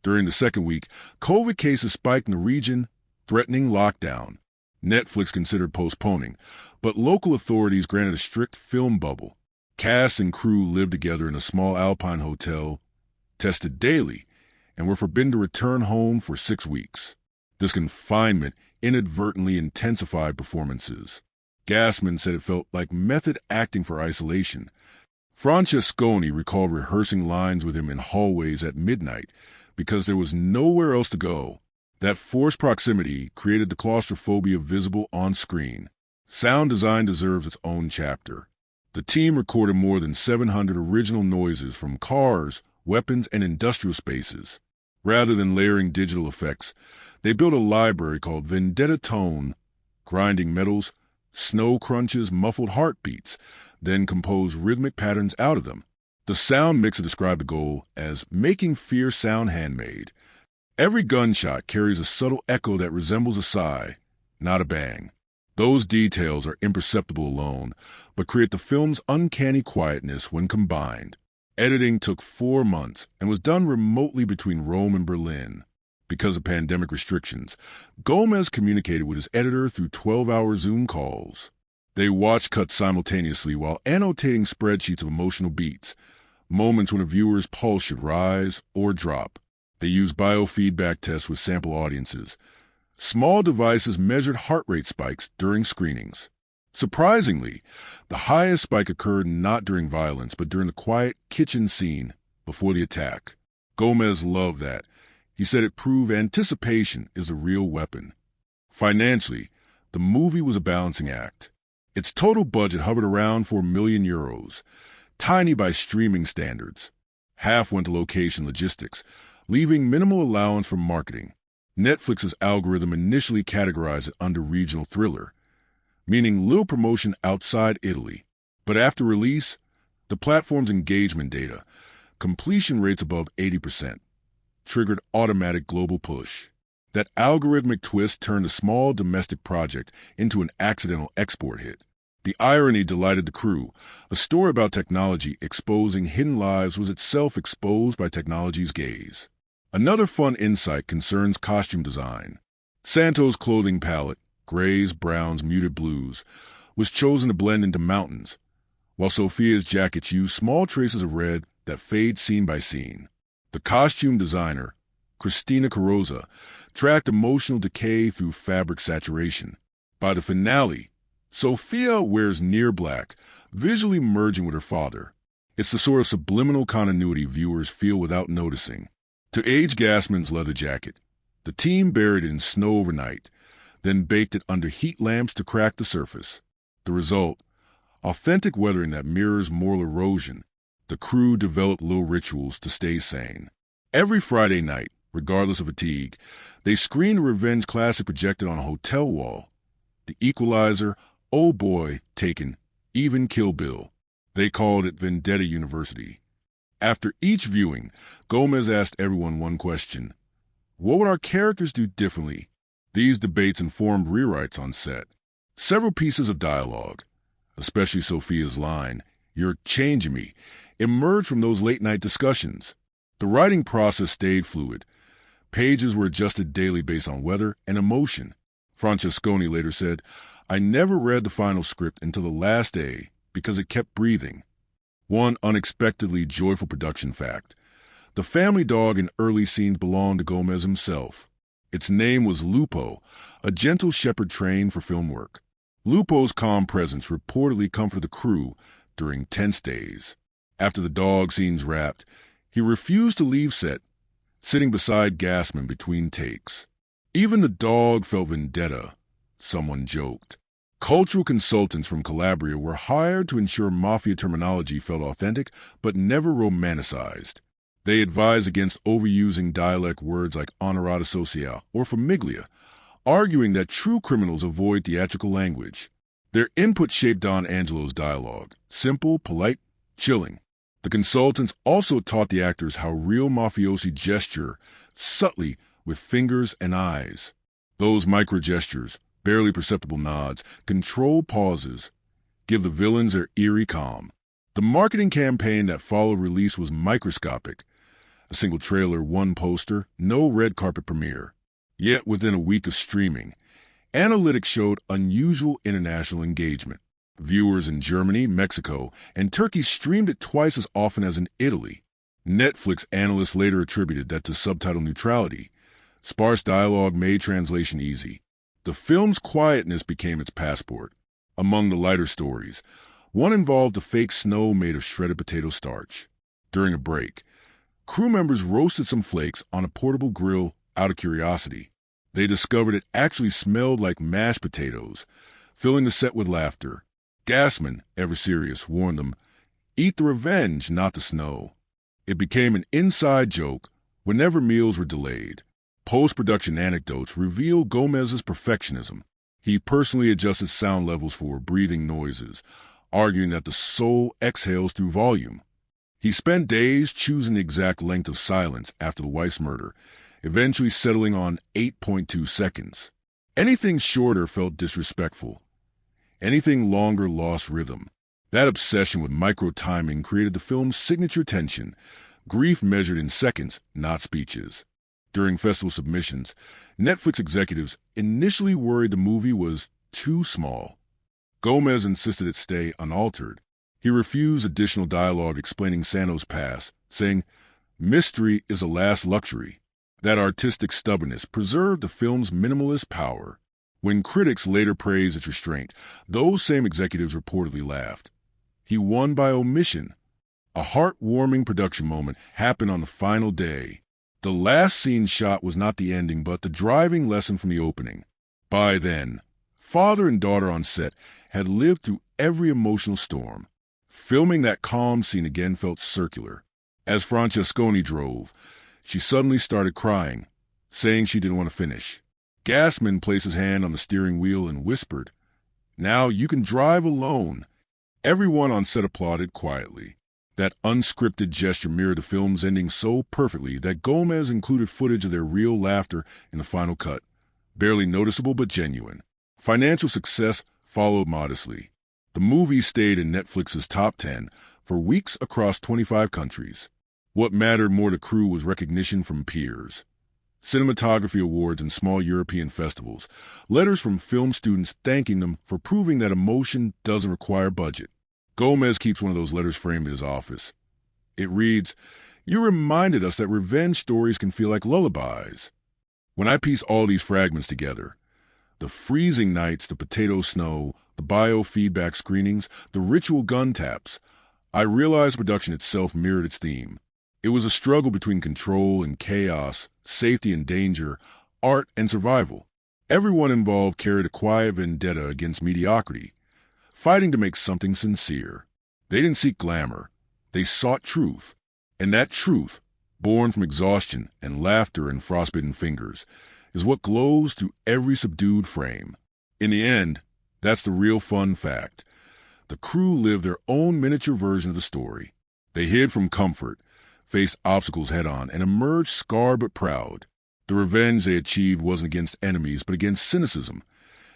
During the second week, COVID cases spiked in the region, threatening lockdown. Netflix considered postponing, but local authorities granted a strict film bubble. Cast and crew lived together in a small alpine hotel, tested daily, and were forbidden to return home for 6 weeks. This confinement inadvertently intensified performances. Gassmann said it felt like method acting for isolation. Francesconi recalled rehearsing lines with him in hallways at midnight because there was nowhere else to go. That forced proximity created the claustrophobia visible on screen. Sound design deserves its own chapter. The team recorded more than 700 original noises from cars, weapons, and industrial spaces. Rather than layering digital effects, they built a library called Vendetta Tone, grinding metals, snow crunches, muffled heartbeats, then composed rhythmic patterns out of them. The sound mixer described the goal as making fear sound handmade. Every gunshot carries a subtle echo that resembles a sigh, not a bang. Those details are imperceptible alone, but create the film's uncanny quietness when combined. Editing took 4 months and was done remotely between Rome and Berlin. Because of pandemic restrictions, Gomez communicated with his editor through 12-hour Zoom calls. They watched cuts simultaneously while annotating spreadsheets of emotional beats, moments when a viewer's pulse should rise or drop. They used biofeedback tests with sample audiences. Small devices measured heart rate spikes during screenings. Surprisingly, the highest spike occurred not during violence, but during the quiet kitchen scene before the attack. Gomez loved that. He said it proved anticipation is a real weapon. Financially, the movie was a balancing act. Its total budget hovered around €4 million, tiny by streaming standards. Half went to location logistics, leaving minimal allowance for marketing. Netflix's algorithm initially categorized it under regional thriller, meaning little promotion outside Italy. But after release, the platform's engagement data, completion rates above 80%, triggered automatic global push. That algorithmic twist turned a small domestic project into an accidental export hit. The irony delighted the crew. A story about technology exposing hidden lives was itself exposed by technology's gaze. Another fun insight concerns costume design. Santo's clothing palette, grays, browns, muted blues, was chosen to blend into mountains, while Sophia's jackets used small traces of red that fade scene by scene. The costume designer, Cristina Carrozza, tracked emotional decay through fabric saturation. By the finale, Sophia wears near black, visually merging with her father. It's the sort of subliminal continuity viewers feel without noticing. To age Gassmann's leather jacket, the team buried it in snow overnight, then baked it under heat lamps to crack the surface. The result, authentic weathering that mirrors moral erosion. The crew developed little rituals to stay sane. Every Friday night, regardless of fatigue, they screened a revenge classic projected on a hotel wall. The Equalizer, Oh Boy, Taken, even Kill Bill. They called it Vendetta University. After each viewing, Gomez asked everyone one question. What would our characters do differently? These debates informed rewrites on set. Several pieces of dialogue, especially Sophia's line, "You're changing me," emerged from those late-night discussions. The writing process stayed fluid. Pages were adjusted daily based on weather and emotion. Francesconi later said, "I never read the final script until the last day because it kept breathing." One unexpectedly joyful production fact. The family dog in early scenes belonged to Gomez himself. Its name was Lupo, a gentle shepherd trained for film work. Lupo's calm presence reportedly comforted the crew during tense days. After the dog scenes wrapped, he refused to leave set, sitting beside Gassmann between takes. Even the dog felt vendetta, someone joked. Cultural consultants from Calabria were hired to ensure mafia terminology felt authentic but never romanticized. They advised against overusing dialect words like onorata social or famiglia, arguing that true criminals avoid theatrical language. Their input shaped Don Angelo's dialogue, simple, polite, chilling. The consultants also taught the actors how real mafiosi gesture, subtly with fingers and eyes. Those micro-gestures, barely perceptible nods, controlled pauses, give the villains their eerie calm. The marketing campaign that followed release was microscopic. A single trailer, one poster, no red carpet premiere. Yet within a week of streaming, analytics showed unusual international engagement. Viewers in Germany, Mexico, and Turkey streamed it twice as often as in Italy. Netflix analysts later attributed that to subtitle neutrality. Sparse dialogue made translation easy. The film's quietness became its passport. Among the lighter stories, one involved a fake snow made of shredded potato starch. During a break, crew members roasted some flakes on a portable grill out of curiosity. They discovered it actually smelled like mashed potatoes, filling the set with laughter. Gassmann, ever serious, warned them, "Eat the revenge, not the snow." It became an inside joke whenever meals were delayed. Post-production anecdotes reveal Gomez's perfectionism. He personally adjusted sound levels for breathing noises, arguing that the soul exhales through volume. He spent days choosing the exact length of silence after the wife's murder, eventually settling on 8.2 seconds. Anything shorter felt disrespectful. Anything longer lost rhythm. That obsession with micro-timing created the film's signature tension, grief measured in seconds, not speeches. During festival submissions, Netflix executives initially worried the movie was too small. Gomez insisted it stay unaltered. He refused additional dialogue explaining Sano's past, saying, "Mystery is a last luxury." That artistic stubbornness preserved the film's minimalist power. When critics later praised its restraint, those same executives reportedly laughed. He won by omission. A heartwarming production moment happened on the final day. The last scene shot was not the ending, but the driving lesson from the opening. By then, father and daughter on set had lived through every emotional storm. Filming that calm scene again felt circular. As Francesconi drove, she suddenly started crying, saying she didn't want to finish. Gassmann placed his hand on the steering wheel and whispered, "Now you can drive alone." Everyone on set applauded quietly. That unscripted gesture mirrored the film's ending so perfectly that Gomez included footage of their real laughter in the final cut, barely noticeable but genuine. Financial success followed modestly. The movie stayed in Netflix's top 10 for weeks across 25 countries. What mattered more to crew was recognition from peers. Cinematography awards and small European festivals, letters from film students thanking them for proving that emotion doesn't require budget. Gomez keeps one of those letters framed in his office. It reads, "You reminded us that revenge stories can feel like lullabies." When I piece all these fragments together, the freezing nights, the potato snow, the biofeedback screenings, the ritual gun taps, I realize production itself mirrored its theme. It was a struggle between control and chaos, safety and danger, art and survival. Everyone involved carried a quiet vendetta against mediocrity, fighting to make something sincere. They didn't seek glamour. They sought truth. And that truth, born from exhaustion and laughter and frostbitten fingers, is what glows through every subdued frame. In the end, that's the real fun fact. The crew lived their own miniature version of the story. They hid from comfort, faced obstacles head-on, and emerged scarred but proud. The revenge they achieved wasn't against enemies, but against cynicism,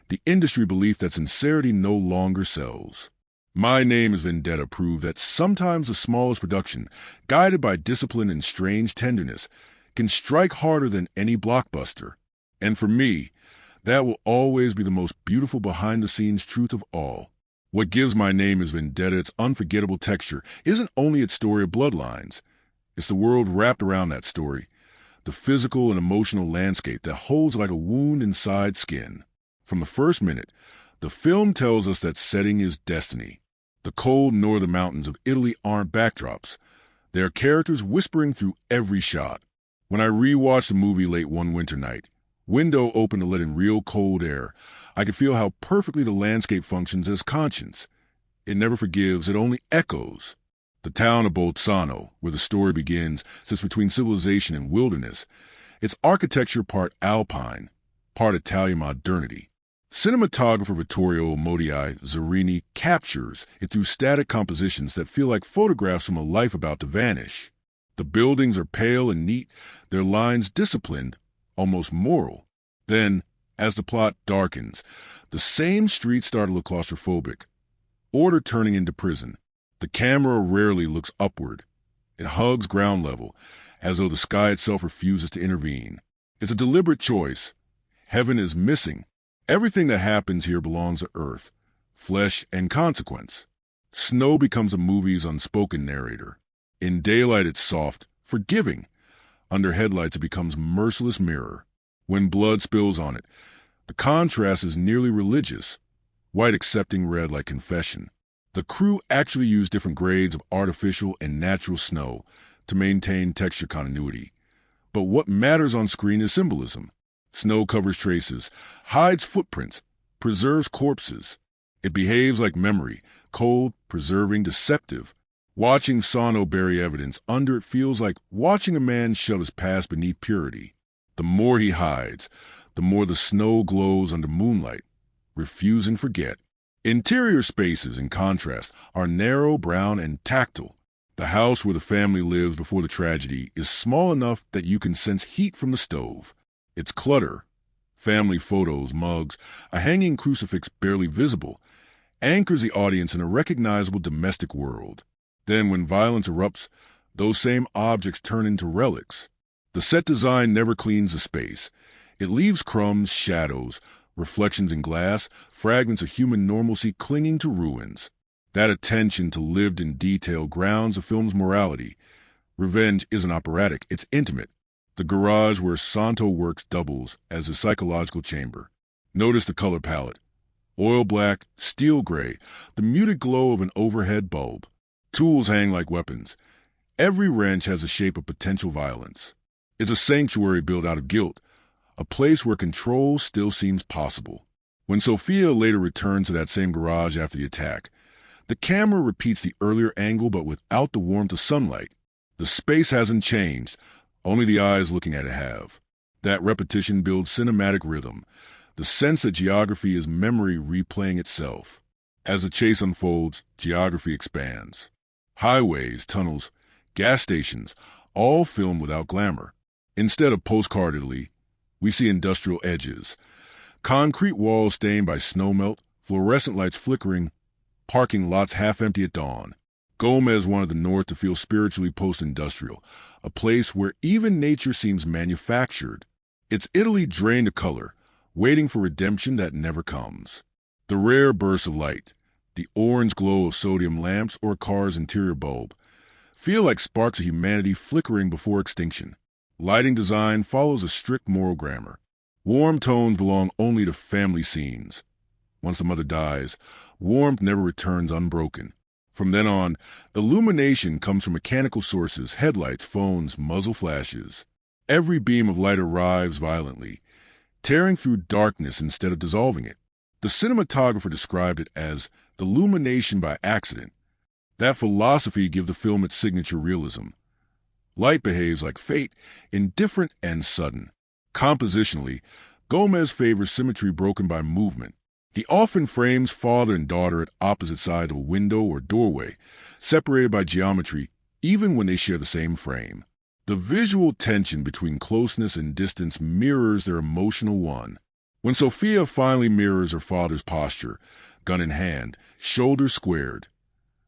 the industry belief that sincerity no longer sells. My Name is Vendetta proved that sometimes the smallest production, guided by discipline and strange tenderness, can strike harder than any blockbuster. And for me, that will always be the most beautiful behind-the-scenes truth of all. What gives My Name is Vendetta its unforgettable texture isn't only its story of bloodlines. It's the world wrapped around that story, the physical and emotional landscape that holds like a wound inside skin. From the first minute, the film tells us that setting is destiny. The cold northern mountains of Italy aren't backdrops. They are characters whispering through every shot. When I rewatched the movie late one winter night, window open to let in real cold air, I could feel how perfectly the landscape functions as conscience. It never forgives, it only echoes. The town of Bolzano, where the story begins, sits between civilization and wilderness. Its architecture part Alpine, part Italian modernity. Cinematographer Vittorio Omodei Zorini captures it through static compositions that feel like photographs from a life about to vanish. The buildings are pale and neat, their lines disciplined, almost moral. Then, as the plot darkens, the same streets start to look claustrophobic, order turning into prison. The camera rarely looks upward. It hugs ground level, as though the sky itself refuses to intervene. It's a deliberate choice. Heaven is missing. Everything that happens here belongs to earth, flesh, and consequence. Snow becomes a movie's unspoken narrator. In daylight it's soft, forgiving. Under headlights it becomes merciless mirror. When blood spills on it, the contrast is nearly religious. white accepting, red like confession. The crew actually used different grades of artificial and natural snow to maintain texture continuity. But what matters on screen is symbolism. Snow covers traces, hides footprints, preserves corpses. It behaves like memory, cold, preserving, deceptive. Watching Sano bury evidence under it feels like watching a man shove his past beneath purity. The more he hides, the more the snow glows under moonlight. Refuse and forget. Interior spaces, in contrast, are narrow, brown, and tactile. The house where the family lives before the tragedy is small enough that you can sense heat from the stove. Its clutter, family photos, mugs, a hanging crucifix barely visible, anchors the audience in a recognizable domestic world. Then, when violence erupts, those same objects turn into relics. The set design never cleans the space. It leaves crumbs, shadows, reflections in glass, fragments of human normalcy clinging to ruins. That attention to lived-in detail grounds the film's morality. Revenge isn't operatic, it's intimate. The garage where Santo works doubles as a psychological chamber. Notice the color palette. Oil black, steel gray, the muted glow of an overhead bulb. Tools hang like weapons. Every wrench has the shape of potential violence. It's a sanctuary built out of guilt, a place where control still seems possible. When Sophia later returns to that same garage after the attack, the camera repeats the earlier angle but without the warmth of sunlight. The space hasn't changed, only the eyes looking at it have. That repetition builds cinematic rhythm, the sense that geography is memory replaying itself. As the chase unfolds, geography expands. Highways, tunnels, gas stations, all filmed without glamour. Instead of postcard Italy, we see industrial edges. Concrete walls stained by snowmelt, fluorescent lights flickering, parking lots half empty at dawn. Gomez wanted the North to feel spiritually post-industrial, a place where even nature seems manufactured. It's Italy drained of color, waiting for redemption that never comes. The rare bursts of light, the orange glow of sodium lamps or a car's interior bulb, feel like sparks of humanity flickering before extinction. Lighting design follows a strict moral grammar. Warm tones belong only to family scenes. Once the mother dies, warmth never returns unbroken. From then on, illumination comes from mechanical sources, headlights, phones, muzzle flashes. Every beam of light arrives violently, tearing through darkness instead of dissolving it. The cinematographer described it as illumination by accident. That philosophy gives the film its signature realism. Light behaves like fate, indifferent and sudden. Compositionally, Gomez favors symmetry broken by movement. He often frames father and daughter at opposite sides of a window or doorway, separated by geometry, even when they share the same frame. The visual tension between closeness and distance mirrors their emotional one. When Sophia finally mirrors her father's posture, gun in hand, shoulders squared,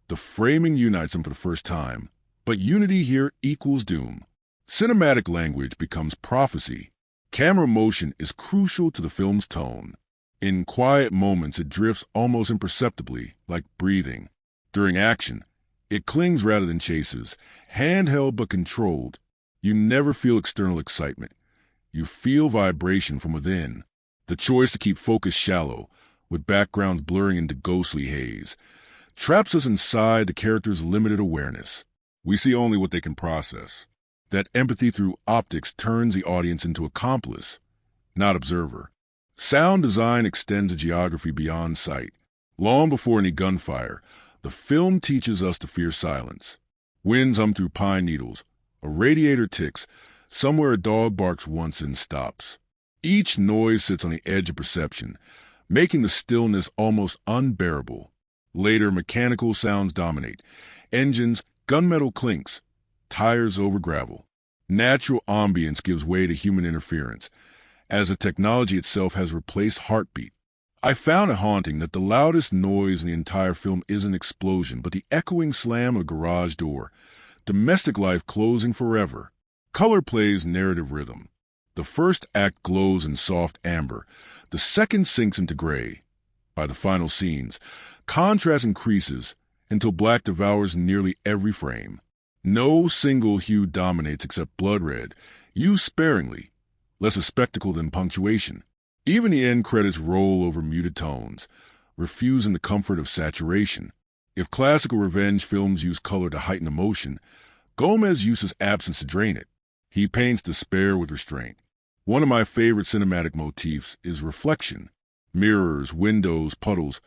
the framing unites them for the first time. But unity here equals doom. Cinematic language becomes prophecy. Camera motion is crucial to the film's tone. In quiet moments, it drifts almost imperceptibly, like breathing. During action, it clings rather than chases, handheld but controlled. You never feel external excitement. You feel vibration from within. The choice to keep focus shallow, with backgrounds blurring into ghostly haze, traps us inside the character's limited awareness. We see only what they can process. That empathy through optics turns the audience into accomplice, not observer. Sound design extends the geography beyond sight. Long before any gunfire, the film teaches us to fear silence. Winds hum through pine needles. A radiator ticks. Somewhere a dog barks once and stops. Each noise sits on the edge of perception, making the stillness almost unbearable. Later, mechanical sounds dominate. Engines, gunmetal clinks, tires over gravel. Natural ambience gives way to human interference, as the technology itself has replaced heartbeat. I found it haunting that the loudest noise in the entire film isn't an explosion, but the echoing slam of a garage door. Domestic life closing forever. Color plays narrative rhythm. The first act glows in soft amber. The second sinks into gray. By the final scenes, contrast increases until black devours nearly every frame. No single hue dominates except blood red, used sparingly, less a spectacle than punctuation. Even the end credits roll over muted tones. refusing the comfort of saturation. If classical revenge films use color to heighten emotion, Gomez uses absence to drain it. He paints despair with restraint. One of my favorite cinematic motifs is reflection. Mirrors, windows, puddles.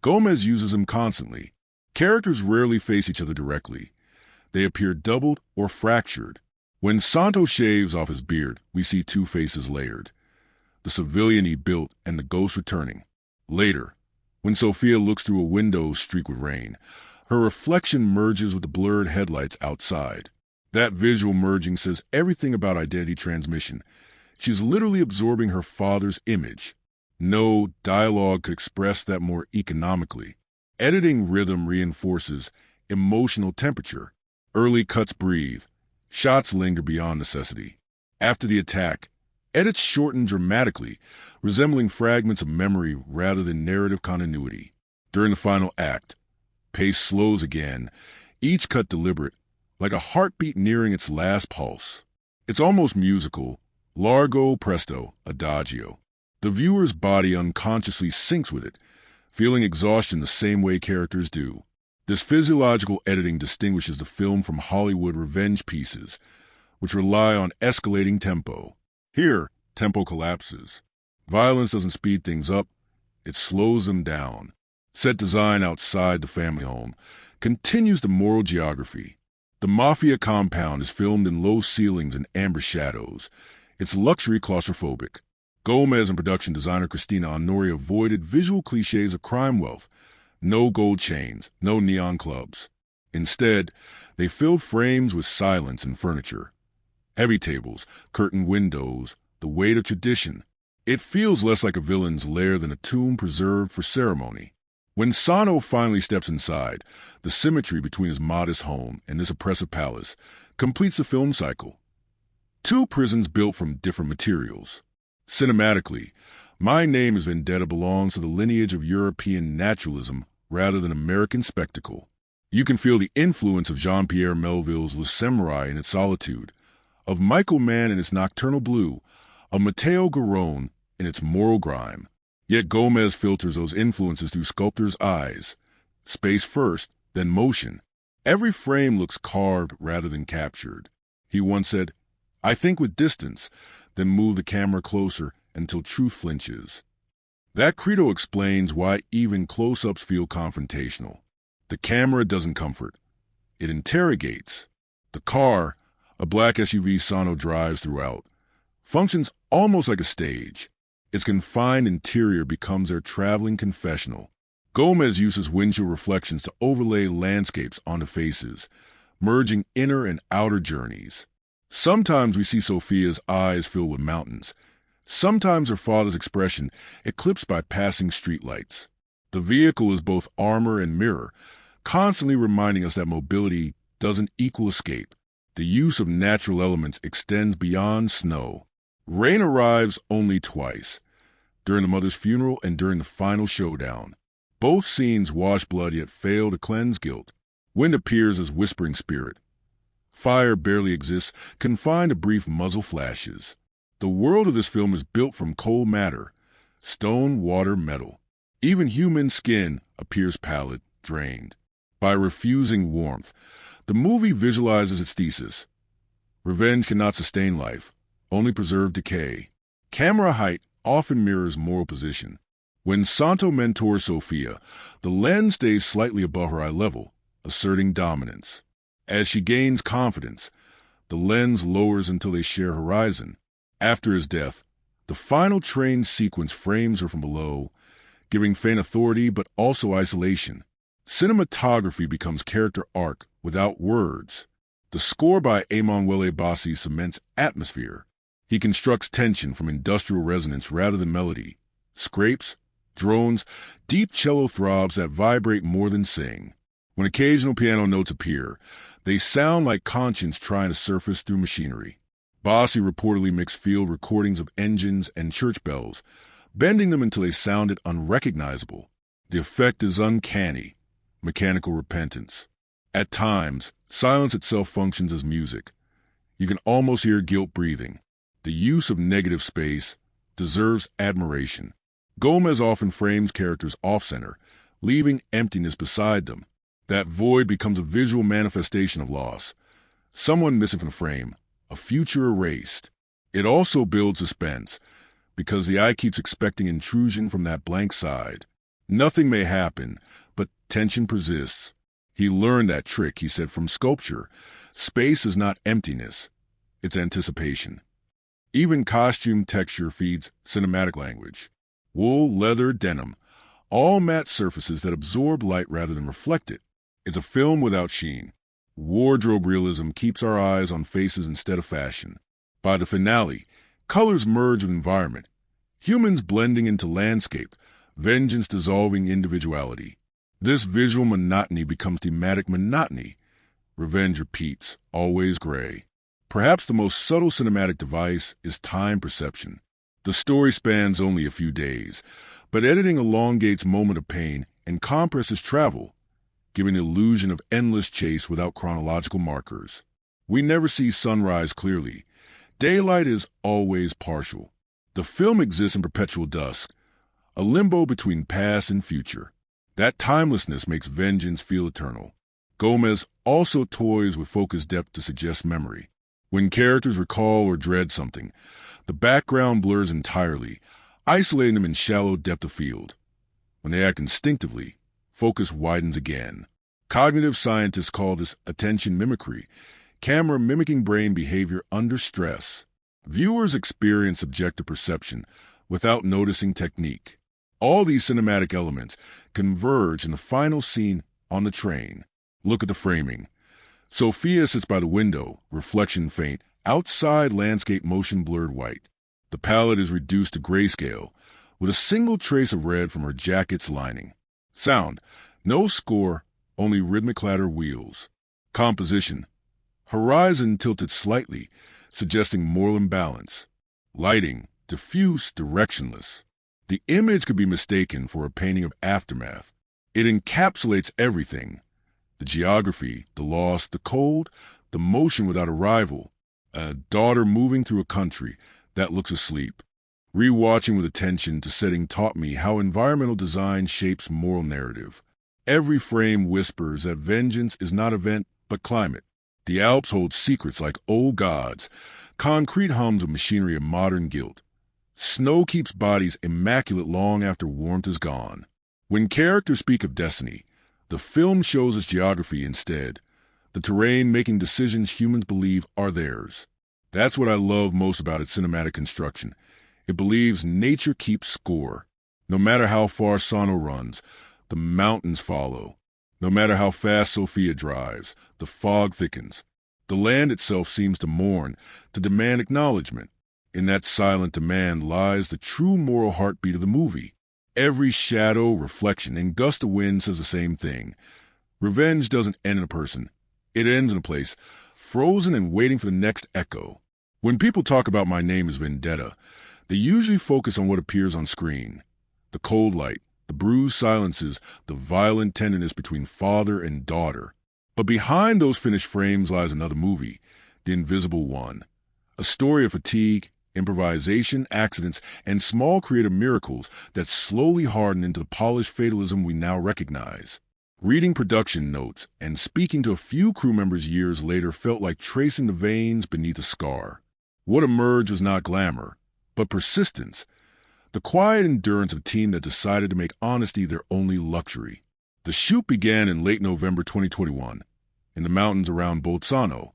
Gomez uses them constantly. Characters rarely face each other directly. They appear doubled or fractured. When Santo shaves off his beard, we see two faces layered. The civilian he built and the ghost returning. Later, when Sophia looks through a window streaked with rain, her reflection merges with the blurred headlights outside. That visual merging says everything about identity transmission. She's literally absorbing her father's image. No dialogue could express that more economically. Editing rhythm reinforces emotional temperature. Early cuts breathe. Shots linger beyond necessity. After the attack, edits shorten dramatically, resembling fragments of memory rather than narrative continuity. During the final act, pace slows again, each cut deliberate, like a heartbeat nearing its last pulse. It's almost musical, largo presto, adagio. The viewer's body unconsciously syncs with it, feeling exhaustion the same way characters do. This physiological editing distinguishes the film from Hollywood revenge pieces, which rely on escalating tempo. Here, tempo collapses. Violence doesn't speed things up, it slows them down. Set design outside the family home continues the moral geography. The mafia compound is filmed in low ceilings and amber shadows. It's luxury claustrophobic. Gomez and production designer Cristina Honori avoided visual cliches of crime wealth. No gold chains, no neon clubs. Instead, they filled frames with silence and furniture. Heavy tables, curtained windows, the weight of tradition. It feels less like a villain's lair than a tomb preserved for ceremony. When Sano finally steps inside, the symmetry between his modest home and this oppressive palace completes the film cycle. Two prisons built from different materials. Cinematically, My Name Is Vendetta belongs to the lineage of European naturalism rather than American spectacle. You can feel the influence of Jean-Pierre Melville's Le Samurai in its solitude, of Michael Mann in its nocturnal blue, of Matteo Girone in its moral grime. Yet Gomez filters those influences through sculptor's eyes. Space first, then motion. Every frame looks carved rather than captured. He once said, "I think with distance, then move the camera closer until truth flinches." That credo explains why even close-ups feel confrontational. The camera doesn't comfort. It interrogates. The car, a black SUV Sano drives throughout, functions almost like a stage. Its confined interior becomes their traveling confessional. Gomez uses windshield reflections to overlay landscapes onto faces, merging inner and outer journeys. Sometimes we see Sophia's eyes filled with mountains. Sometimes her father's expression eclipsed by passing streetlights. The vehicle is both armor and mirror, constantly reminding us that mobility doesn't equal escape. The use of natural elements extends beyond snow. Rain arrives only twice, during the mother's funeral and during the final showdown. Both scenes wash blood yet fail to cleanse guilt. Wind appears as whispering spirit. Fire barely exists, confined to brief muzzle flashes. The world of this film is built from cold matter, stone, water, metal. Even human skin appears pallid, drained. By refusing warmth, the movie visualizes its thesis. Revenge cannot sustain life, only preserve decay. Camera height often mirrors moral position. When Santo mentors Sophia, the lens stays slightly above her eye level, asserting dominance. As she gains confidence, the lens lowers until they share horizon. After his death, the final train sequence frames her from below, giving faint authority but also isolation. Cinematography becomes character arc without words. The score by Emanuele Bossi cements atmosphere. He constructs tension from industrial resonance rather than melody. Scrapes, drones, deep cello throbs that vibrate more than sing. When occasional piano notes appear, they sound like conscience trying to surface through machinery. Bossi reportedly mixed field recordings of engines and church bells, bending them until they sounded unrecognizable. The effect is uncanny, mechanical repentance. At times, silence itself functions as music. You can almost hear guilt breathing. The use of negative space deserves admiration. Gomez often frames characters off-center, leaving emptiness beside them. That void becomes a visual manifestation of loss. Someone missing from the frame, a future erased. It also builds suspense, because the eye keeps expecting intrusion from that blank side. Nothing may happen, but tension persists. He learned that trick, he said, from sculpture. Space is not emptiness, it's anticipation. Even costume texture feeds cinematic language. Wool, leather, denim, all matte surfaces that absorb light rather than reflect it. It's a film without sheen. Wardrobe realism keeps our eyes on faces instead of fashion. By the finale, colors merge with environment. Humans blending into landscape, vengeance dissolving individuality. This visual monotony becomes thematic monotony. Revenge repeats, always gray. Perhaps the most subtle cinematic device is time perception. The story spans only a few days, but editing elongates moment of pain and compresses travel, giving an illusion of endless chase without chronological markers. We never see sunrise clearly. Daylight is always partial. The film exists in perpetual dusk, a limbo between past and future. That timelessness makes vengeance feel eternal. Gomez also toys with focus depth to suggest memory. When characters recall or dread something, the background blurs entirely, isolating them in shallow depth of field. When they act instinctively, focus widens again. Cognitive scientists call this attention mimicry, camera mimicking brain behavior under stress. Viewers experience subjective perception without noticing technique. All these cinematic elements converge in the final scene on the train. Look at the framing. Sophia sits by the window, reflection faint, outside landscape motion blurred white. The palette is reduced to grayscale, with a single trace of red from her jacket's lining. Sound, no score, only rhythmic clatter wheels. Composition, horizon tilted slightly, suggesting moral imbalance. Lighting, diffuse, directionless. The image could be mistaken for a painting of aftermath. It encapsulates everything. The geography, the loss, the cold, the motion without arrival. A daughter moving through a country that looks asleep. Rewatching with attention to setting taught me how environmental design shapes moral narrative. Every frame whispers that vengeance is not event, but climate. The Alps hold secrets like old gods. Concrete hums of machinery of modern guilt. Snow keeps bodies immaculate long after warmth is gone. When characters speak of destiny, the film shows us geography instead, the terrain making decisions humans believe are theirs. That's what I love most about its cinematic construction. It believes nature keeps score. No matter how far Sano runs, the mountains follow. No matter how fast Sophia drives, the fog thickens. The land itself seems to mourn, to demand acknowledgement. In that silent demand lies the true moral heartbeat of the movie. Every shadow, reflection, and gust of wind says the same thing. Revenge doesn't end in a person. It ends in a place, frozen and waiting for the next echo. When people talk about My Name Is Vendetta, they usually focus on what appears on screen. The cold light, the bruised silences, the violent tenderness between father and daughter. But behind those finished frames lies another movie, The Invisible One. A story of fatigue, improvisation, accidents, and small creative miracles that slowly harden into the polished fatalism we now recognize. Reading production notes and speaking to a few crew members years later felt like tracing the veins beneath a scar. What emerged was not glamour, but persistence. The quiet endurance of a team that decided to make honesty their only luxury. The shoot began in late November 2021, in the mountains around Bolzano,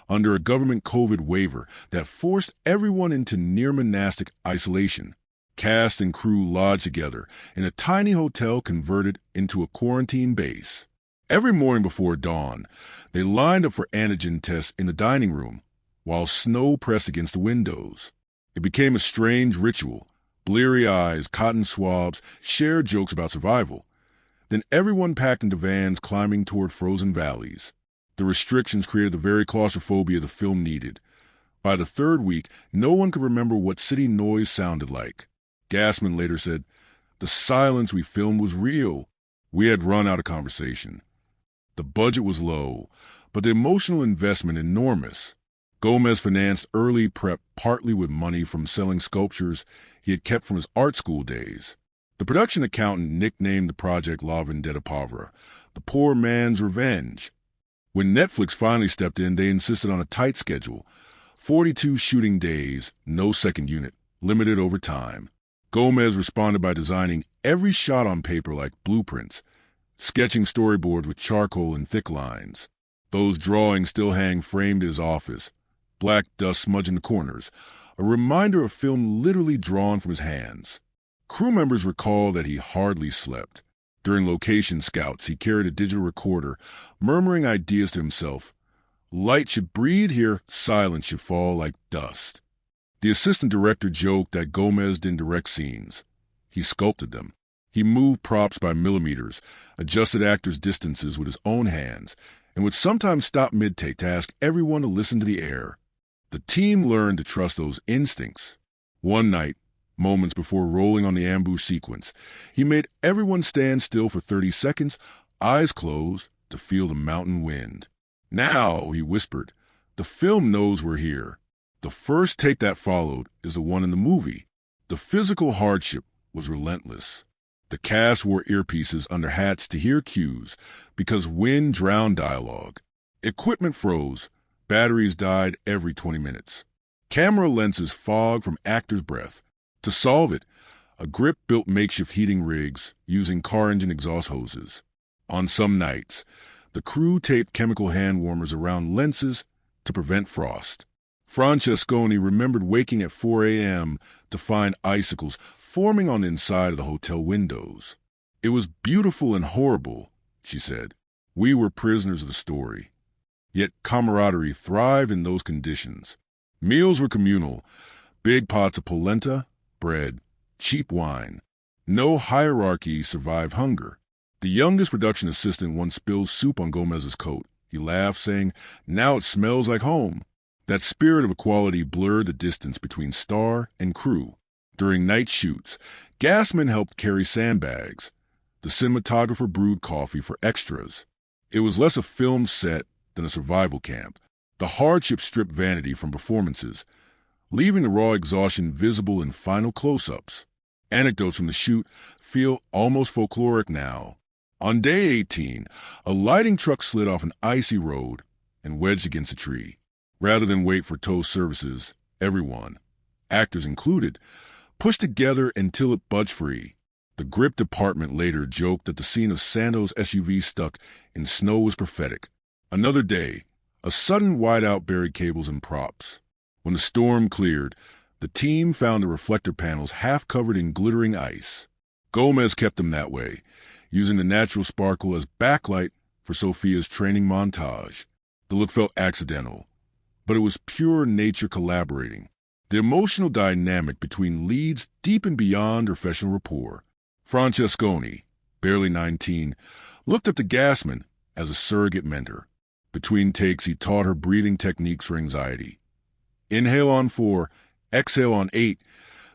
under a government COVID waiver that forced everyone into near-monastic isolation. Cast and crew lodged together in a tiny hotel converted into a quarantine base. Every morning before dawn, they lined up for antigen tests in the dining room, while snow pressed against the windows. It became a strange ritual. Bleary eyes, cotton swabs, shared jokes about survival. Then everyone packed into vans climbing toward frozen valleys. The restrictions created the very claustrophobia the film needed. By the third week, no one could remember what city noise sounded like. Gassmann later said, "The silence we filmed was real. We had run out of conversation." The budget was low, but the emotional investment enormous. Gomez financed early prep partly with money from selling sculptures he had kept from his art school days. The production accountant nicknamed the project La Vendetta Povera, the poor man's revenge. When Netflix finally stepped in, they insisted on a tight schedule. 42 shooting days, no second unit, limited over time. Gomez responded by designing every shot on paper like blueprints, sketching storyboards with charcoal and thick lines. Those drawings still hang framed in his office, black dust smudging the corners, a reminder of film literally drawn from his hands. Crew members recall that he hardly slept. During location scouts, he carried a digital recorder, murmuring ideas to himself. Light should breathe here, silence should fall like dust. The assistant director joked that Gomez didn't direct scenes. He sculpted them. He moved props by millimeters, adjusted actors' distances with his own hands, and would sometimes stop mid-take to ask everyone to listen to the air. The team learned to trust those instincts. One night, moments before rolling on the ambush sequence, he made everyone stand still for 30 seconds, eyes closed, to feel the mountain wind. "Now," he whispered, "the film knows we're here." The first take that followed is the one in the movie. The physical hardship was relentless. The cast wore earpieces under hats to hear cues because wind drowned dialogue. Equipment froze. Batteries died every 20 minutes. Camera lenses fogged from actors' breath. To solve it, a grip built makeshift heating rigs using car engine exhaust hoses. On some nights, the crew taped chemical hand warmers around lenses to prevent frost. Francesconi remembered waking at 4 a.m. to find icicles forming on the inside of the hotel windows. "It was beautiful and horrible," she said. "We were prisoners of the story." Yet camaraderie thrived in those conditions. Meals were communal, big pots of polenta, bread, cheap wine. No hierarchy survived hunger. The youngest production assistant once spilled soup on Gomez's coat. He laughed, saying, "Now it smells like home." That spirit of equality blurred the distance between star and crew. During night shoots, Gassmann helped carry sandbags. The cinematographer brewed coffee for extras. It was less a film set than a survival camp. The hardship stripped vanity from performances, leaving the raw exhaustion visible in final close-ups. Anecdotes from the shoot feel almost folkloric now. On day 18, a lighting truck slid off an icy road and wedged against a tree. Rather than wait for tow services, everyone, actors included, pushed together until it budged free. The grip department later joked that the scene of Sando's SUV stuck in snow was prophetic. Another day, a sudden whiteout buried cables and props. When the storm cleared, the team found the reflector panels half covered in glittering ice. Gomez kept them that way, using the natural sparkle as backlight for Sophia's training montage. The look felt accidental, but it was pure nature collaborating. The emotional dynamic between leads deepened beyond professional rapport. Francesconi, barely 19, looked up to Gassmann as a surrogate mentor. Between takes, he taught her breathing techniques for anxiety. Inhale on 4, exhale on 8,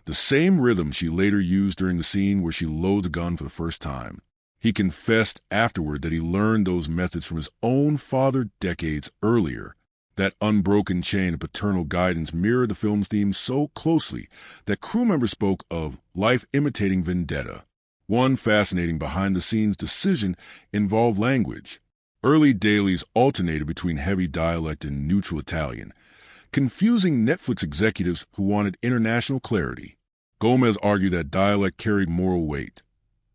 the same rhythm she later used during the scene where she loads a gun for the first time. He confessed afterward that he learned those methods from his own father decades earlier. That unbroken chain of paternal guidance mirrored the film's theme so closely that crew members spoke of life imitating vendetta. One fascinating behind-the-scenes decision involved language. Early dailies alternated between heavy dialect and neutral Italian, confusing Netflix executives who wanted international clarity. Gomez argued that dialect carried moral weight.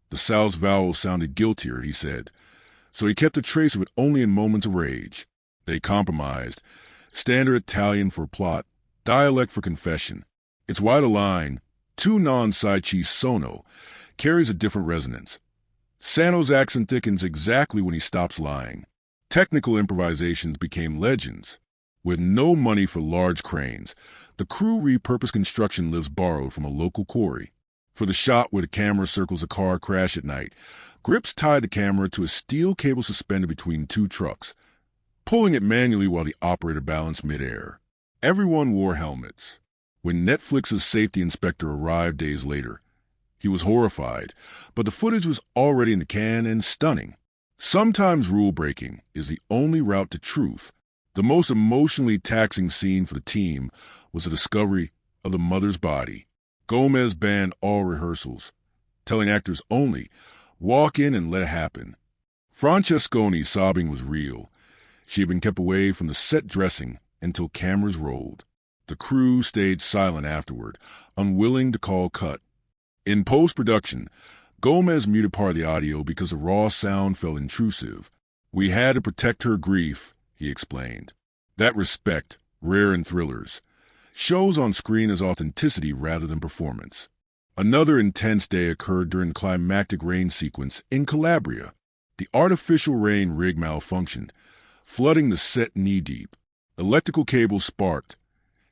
The South's vowels sounded guiltier, he said, so he kept a trace of it only in moments of rage. They compromised. Standard Italian for plot, dialect for confession. It's why the line, "tu non sai chi sono," carries a different resonance. Sano's accent thickens exactly when he stops lying. Technical improvisations became legends. With no money for large cranes, the crew repurposed construction lifts borrowed from a local quarry. For the shot where the camera circles a car crash at night, grips tied the camera to a steel cable suspended between two trucks, pulling it manually while the operator balanced midair. Everyone wore helmets. When Netflix's safety inspector arrived days later, he was horrified, but the footage was already in the can and stunning. Sometimes rule-breaking is the only route to truth. The most emotionally taxing scene for the team was the discovery of the mother's body. Gomez banned all rehearsals. telling actors only, walk in and let it happen. Francesconi's sobbing was real. She had been kept away from the set dressing until cameras rolled. The crew stayed silent afterward, unwilling to call cut. In post-production, Gomez muted part of the audio because the raw sound felt intrusive. We had to protect her grief, he explained. That respect, rare in thrillers, shows on screen as authenticity rather than performance. Another intense day occurred during the climactic rain sequence in Calabria. The artificial rain rig malfunctioned, flooding the set knee-deep. Electrical cables sparked.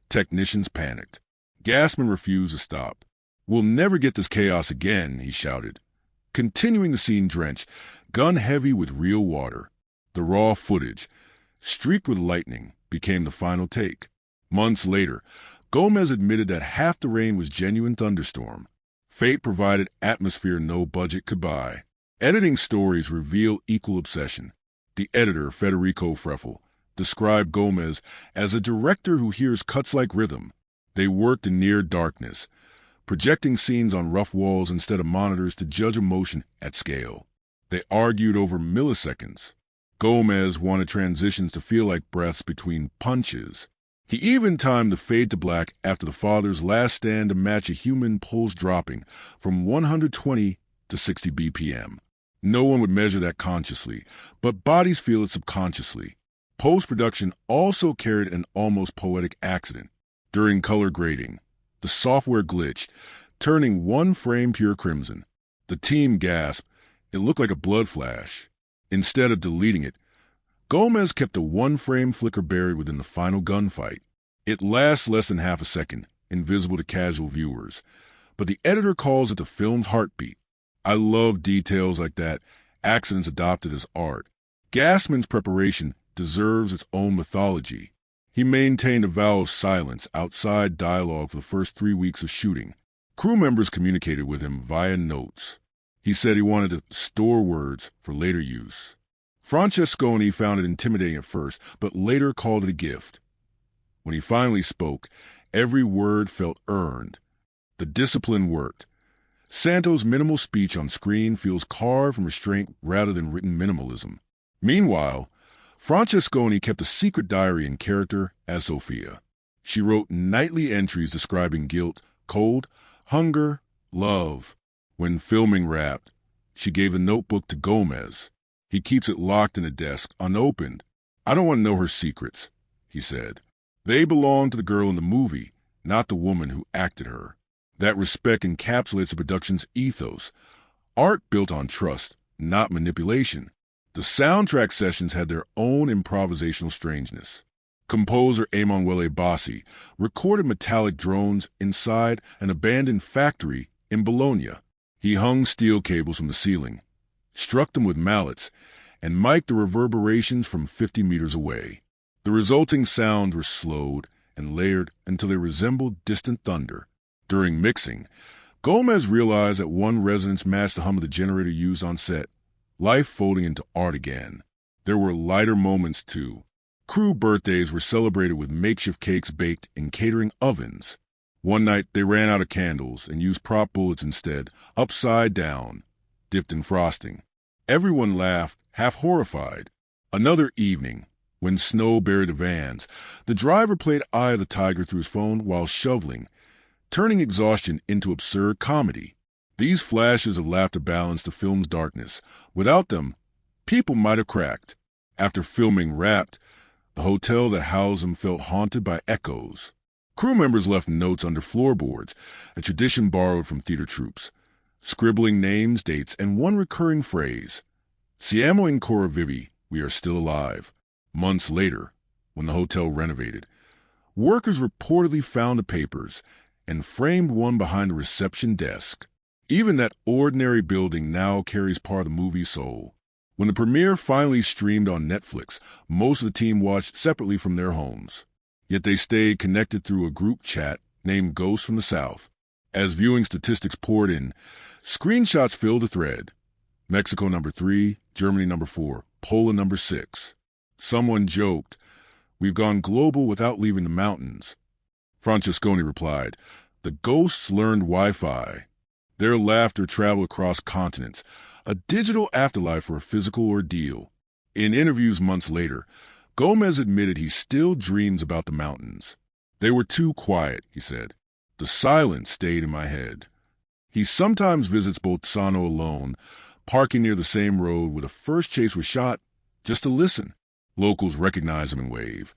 Technicians panicked. Gassmann refused to stop. "We'll never get this chaos again," he shouted. Continuing the scene drenched, gun-heavy with real water. The raw footage, streaked with lightning, became the final take. Months later, Gomez admitted that half the rain was genuine thunderstorm. Fate provided atmosphere no budget could buy. Editing stories reveal equal obsession. The editor, Federico, described Gomez as a director who hears cuts like rhythm. They worked in near darkness, projecting scenes on rough walls instead of monitors to judge emotion at scale. They argued over milliseconds. Gomez wanted transitions to feel like breaths between punches. He even timed the fade to black after the father's last stand to match a human pulse dropping from 120 to 60 BPM. No one would measure that consciously, but bodies feel it subconsciously. Post-production also carried an almost poetic accident. During color grading, the software glitched, turning one frame pure crimson. The team gasped. It looked like a blood flash. Instead of deleting it, Gomez kept a one-frame flicker buried within the final gunfight. It lasts less than half a second, invisible to casual viewers, but the editor calls it the film's heartbeat. I love details like that, accidents adopted as art. Gassmann's preparation deserves its own mythology. He maintained a vow of silence outside dialogue for the first 3 weeks of shooting. Crew members communicated with him via notes. He said he wanted to store words for later use. Francesconi found it intimidating at first, but later called it a gift. When he finally spoke, every word felt earned. The discipline worked. Santo's minimal speech on screen feels carved from restraint rather than written minimalism. Meanwhile, Francesconi kept a secret diary in character as Sophia. She wrote nightly entries describing guilt, cold, hunger, love. When filming wrapped, she gave the notebook to Gomez. He keeps it locked in a desk, unopened. "I don't want to know her secrets," he said. "They belong to the girl in the movie, not the woman who acted her." That respect encapsulates the production's ethos. Art built on trust, not manipulation. The soundtrack sessions had their own improvisational strangeness. Composer Emanuele Bossi recorded metallic drones inside an abandoned factory in Bologna. He hung steel cables from the ceiling, struck them with mallets, and mic'd the reverberations from 50 meters away. The resulting sounds were slowed and layered until they resembled distant thunder. During mixing, Gomez realized that one resonance matched the hum of the generator used on set, life folding into art again. There were lighter moments, too. Crew birthdays were celebrated with makeshift cakes baked in catering ovens. One night, they ran out of candles and used prop bullets instead, upside down, dipped in frosting. Everyone laughed, half horrified. Another evening, when snow buried the vans, the driver played Eye of the Tiger through his phone while shoveling, turning exhaustion into absurd comedy. These flashes of laughter balanced the film's darkness. Without them, people might have cracked. After filming wrapped, the hotel that housed them felt haunted by echoes. Crew members left notes under floorboards, a tradition borrowed from theater troupes, scribbling names, dates, and one recurring phrase, "Siamo ancora vivi," we are still alive. Months later, when the hotel renovated, workers reportedly found the papers and framed one behind the reception desk. Even that ordinary building now carries part of the movie's soul. When the premiere finally streamed on Netflix, most of the team watched separately from their homes. Yet they stayed connected through a group chat named Ghosts from the South. As viewing statistics poured in, screenshots filled the thread. Mexico number 3, Germany number 4, Poland number 6. Someone joked, "We've gone global without leaving the mountains." Francesconi replied, "The ghosts learned Wi-Fi." Their laughter traveled across continents, a digital afterlife for a physical ordeal. In interviews months later, Gomez admitted he still dreams about the mountains. They were too quiet, he said. The silence stayed in my head. He sometimes visits Bolzano alone, parking near the same road where the first chase was shot, just to listen. Locals recognize him and wave.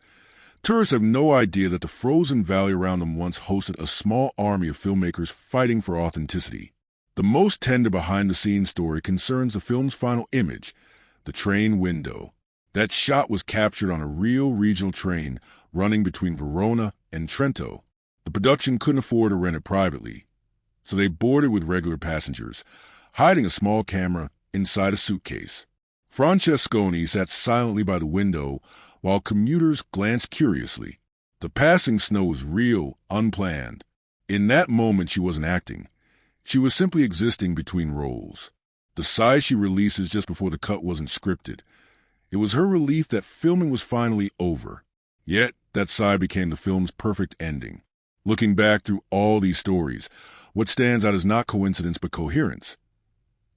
Tourists have no idea that the frozen valley around them once hosted a small army of filmmakers fighting for authenticity. The most tender behind-the-scenes story concerns the film's final image, the train window. That shot was captured on a real regional train running between Verona and Trento. The production couldn't afford to rent it privately, so they boarded with regular passengers, hiding a small camera inside a suitcase. Francesconi sat silently by the window while commuters glanced curiously. The passing snow was real, unplanned. In that moment, she wasn't acting. She was simply existing between roles. The sigh she releases just before the cut wasn't scripted. It was her relief that filming was finally over. Yet, that sigh became the film's perfect ending. Looking back through all these stories, what stands out is not coincidence but coherence.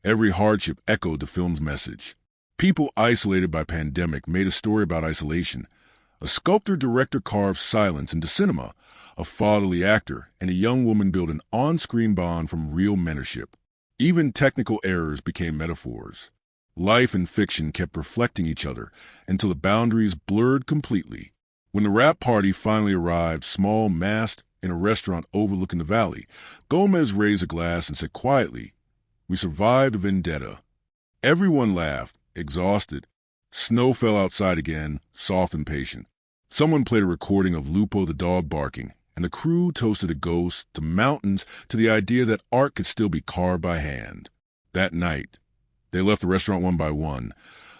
Every hardship echoed the film's message. People isolated by pandemic made a story about isolation. A sculptor-director carved silence into cinema. A fatherly actor and a young woman built an on-screen bond from real mentorship. Even technical errors became metaphors. Life and fiction kept reflecting each other until the boundaries blurred completely. When the wrap party finally arrived, small, masked, in a restaurant overlooking the valley, Gomez raised a glass and said quietly, "We survived the vendetta." Everyone laughed, exhausted. Snow fell outside again, soft and patient. Someone played a recording of Lupo the dog barking, and the crew toasted a ghost, to mountains, to the idea that art could still be carved by hand. That night, they left the restaurant one by one,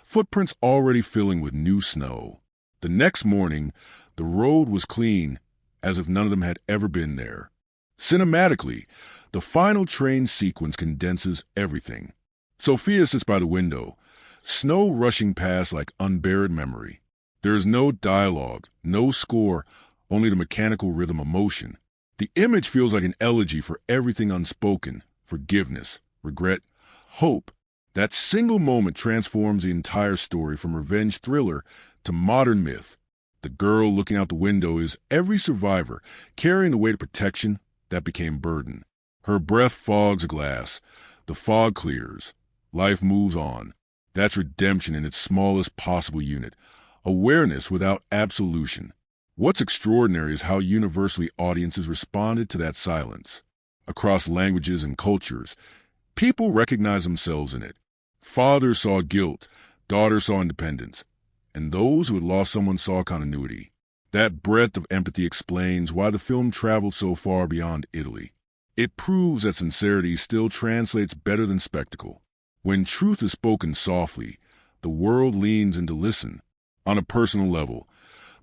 footprints already filling with new snow. The next morning, the road was clean, as if none of them had ever been there. Cinematically, the final train sequence condenses everything. Sophia sits by the window, snow rushing past like unburied memory. There is no dialogue, no score, only the mechanical rhythm of motion. The image feels like an elegy for everything unspoken, forgiveness, regret, hope. That single moment transforms the entire story from revenge thriller to modern myth. The girl looking out the window is every survivor, carrying the weight of protection that became burden. Her breath fogs a glass. The fog clears. Life moves on. That's redemption in its smallest possible unit. Awareness without absolution. What's extraordinary is how universally audiences responded to that silence. Across languages and cultures, people recognize themselves in it. Fathers saw guilt, daughters saw independence, and those who had lost someone saw continuity. That breadth of empathy explains why the film traveled so far beyond Italy. It proves that sincerity still translates better than spectacle. When truth is spoken softly, the world leans in to listen. On a personal level,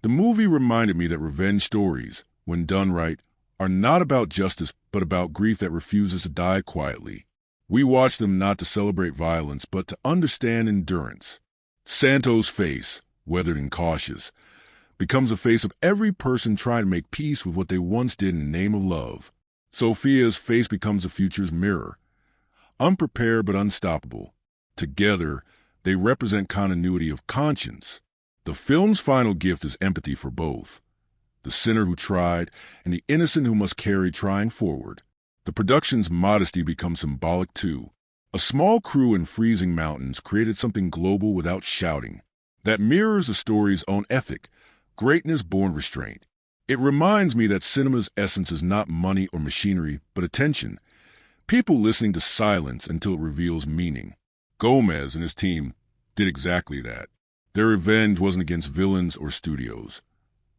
the movie reminded me that revenge stories, when done right, are not about justice but about grief that refuses to die quietly. We watch them not to celebrate violence but to understand endurance. Santo's face, weathered and cautious, becomes a face of every person trying to make peace with what they once did in the name of love. Sophia's face becomes the future's mirror, unprepared but unstoppable. Together, they represent continuity of conscience. The film's final gift is empathy for both, the sinner who tried and the innocent who must carry trying forward. The production's modesty becomes symbolic too. A small crew in freezing mountains created something global without shouting. That mirrors the story's own ethic, greatness born restraint. It reminds me that cinema's essence is not money or machinery, but attention. People listening to silence until it reveals meaning. Gomez and his team did exactly that. Their revenge wasn't against villains or studios.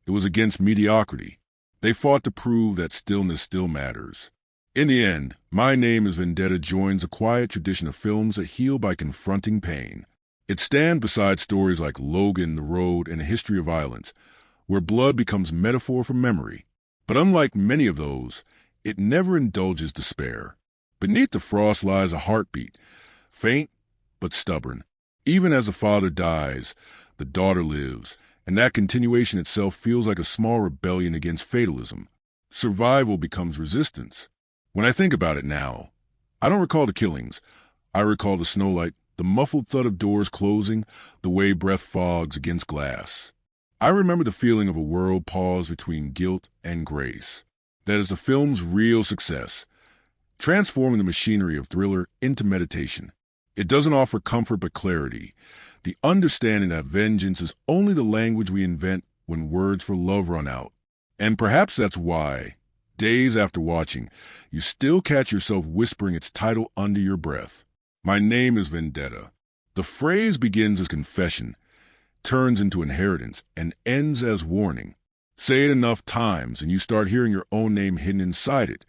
It was against mediocrity. They fought to prove that stillness still matters. In the end, My Name Is Vendetta joins a quiet tradition of films that heal by confronting pain. It stands beside stories like Logan, The Road, and A History of Violence, where blood becomes metaphor for memory. But unlike many of those, it never indulges despair. Beneath the frost lies a heartbeat, faint but stubborn. Even as the father dies, the daughter lives, and that continuation itself feels like a small rebellion against fatalism. Survival becomes resistance. When I think about it now, I don't recall the killings. I recall the snowlight, the muffled thud of doors closing, the way breath fogs against glass. I remember the feeling of a world paused between guilt and grace. That is the film's real success, transforming the machinery of thriller into meditation. It doesn't offer comfort but clarity, the understanding that vengeance is only the language we invent when words for love run out. And perhaps that's why, days after watching, you still catch yourself whispering its title under your breath. My Name is Vendetta. The phrase begins as confession, turns into inheritance, and ends as warning. Say it enough times and you start hearing your own name hidden inside it.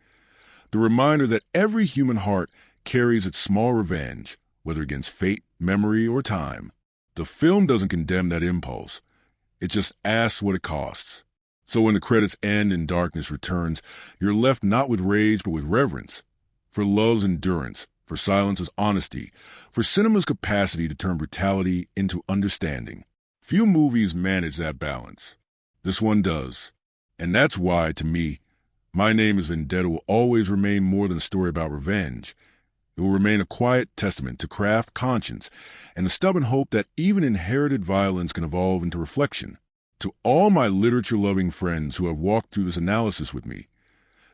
The reminder that every human heart carries its small revenge, whether against fate, memory, or time. The film doesn't condemn that impulse. It just asks what it costs. So when the credits end and darkness returns, you're left not with rage but with reverence. For love's endurance, for silence's honesty, for cinema's capacity to turn brutality into understanding. Few movies manage that balance. This one does. And that's why, to me, My Name is Vendetta will always remain more than a story about revenge. It will remain a quiet testament to craft, conscience, and the stubborn hope that even inherited violence can evolve into reflection. To all my literature-loving friends who have walked through this analysis with me,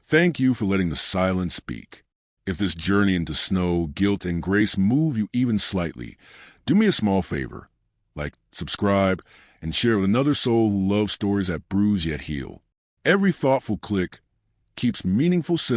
thank you for letting the silence speak. If this journey into snow, guilt, and grace move you even slightly, do me a small favor. Like, subscribe, and share with another soul who loves stories that bruise yet heal. Every thoughtful click keeps meaningful cinema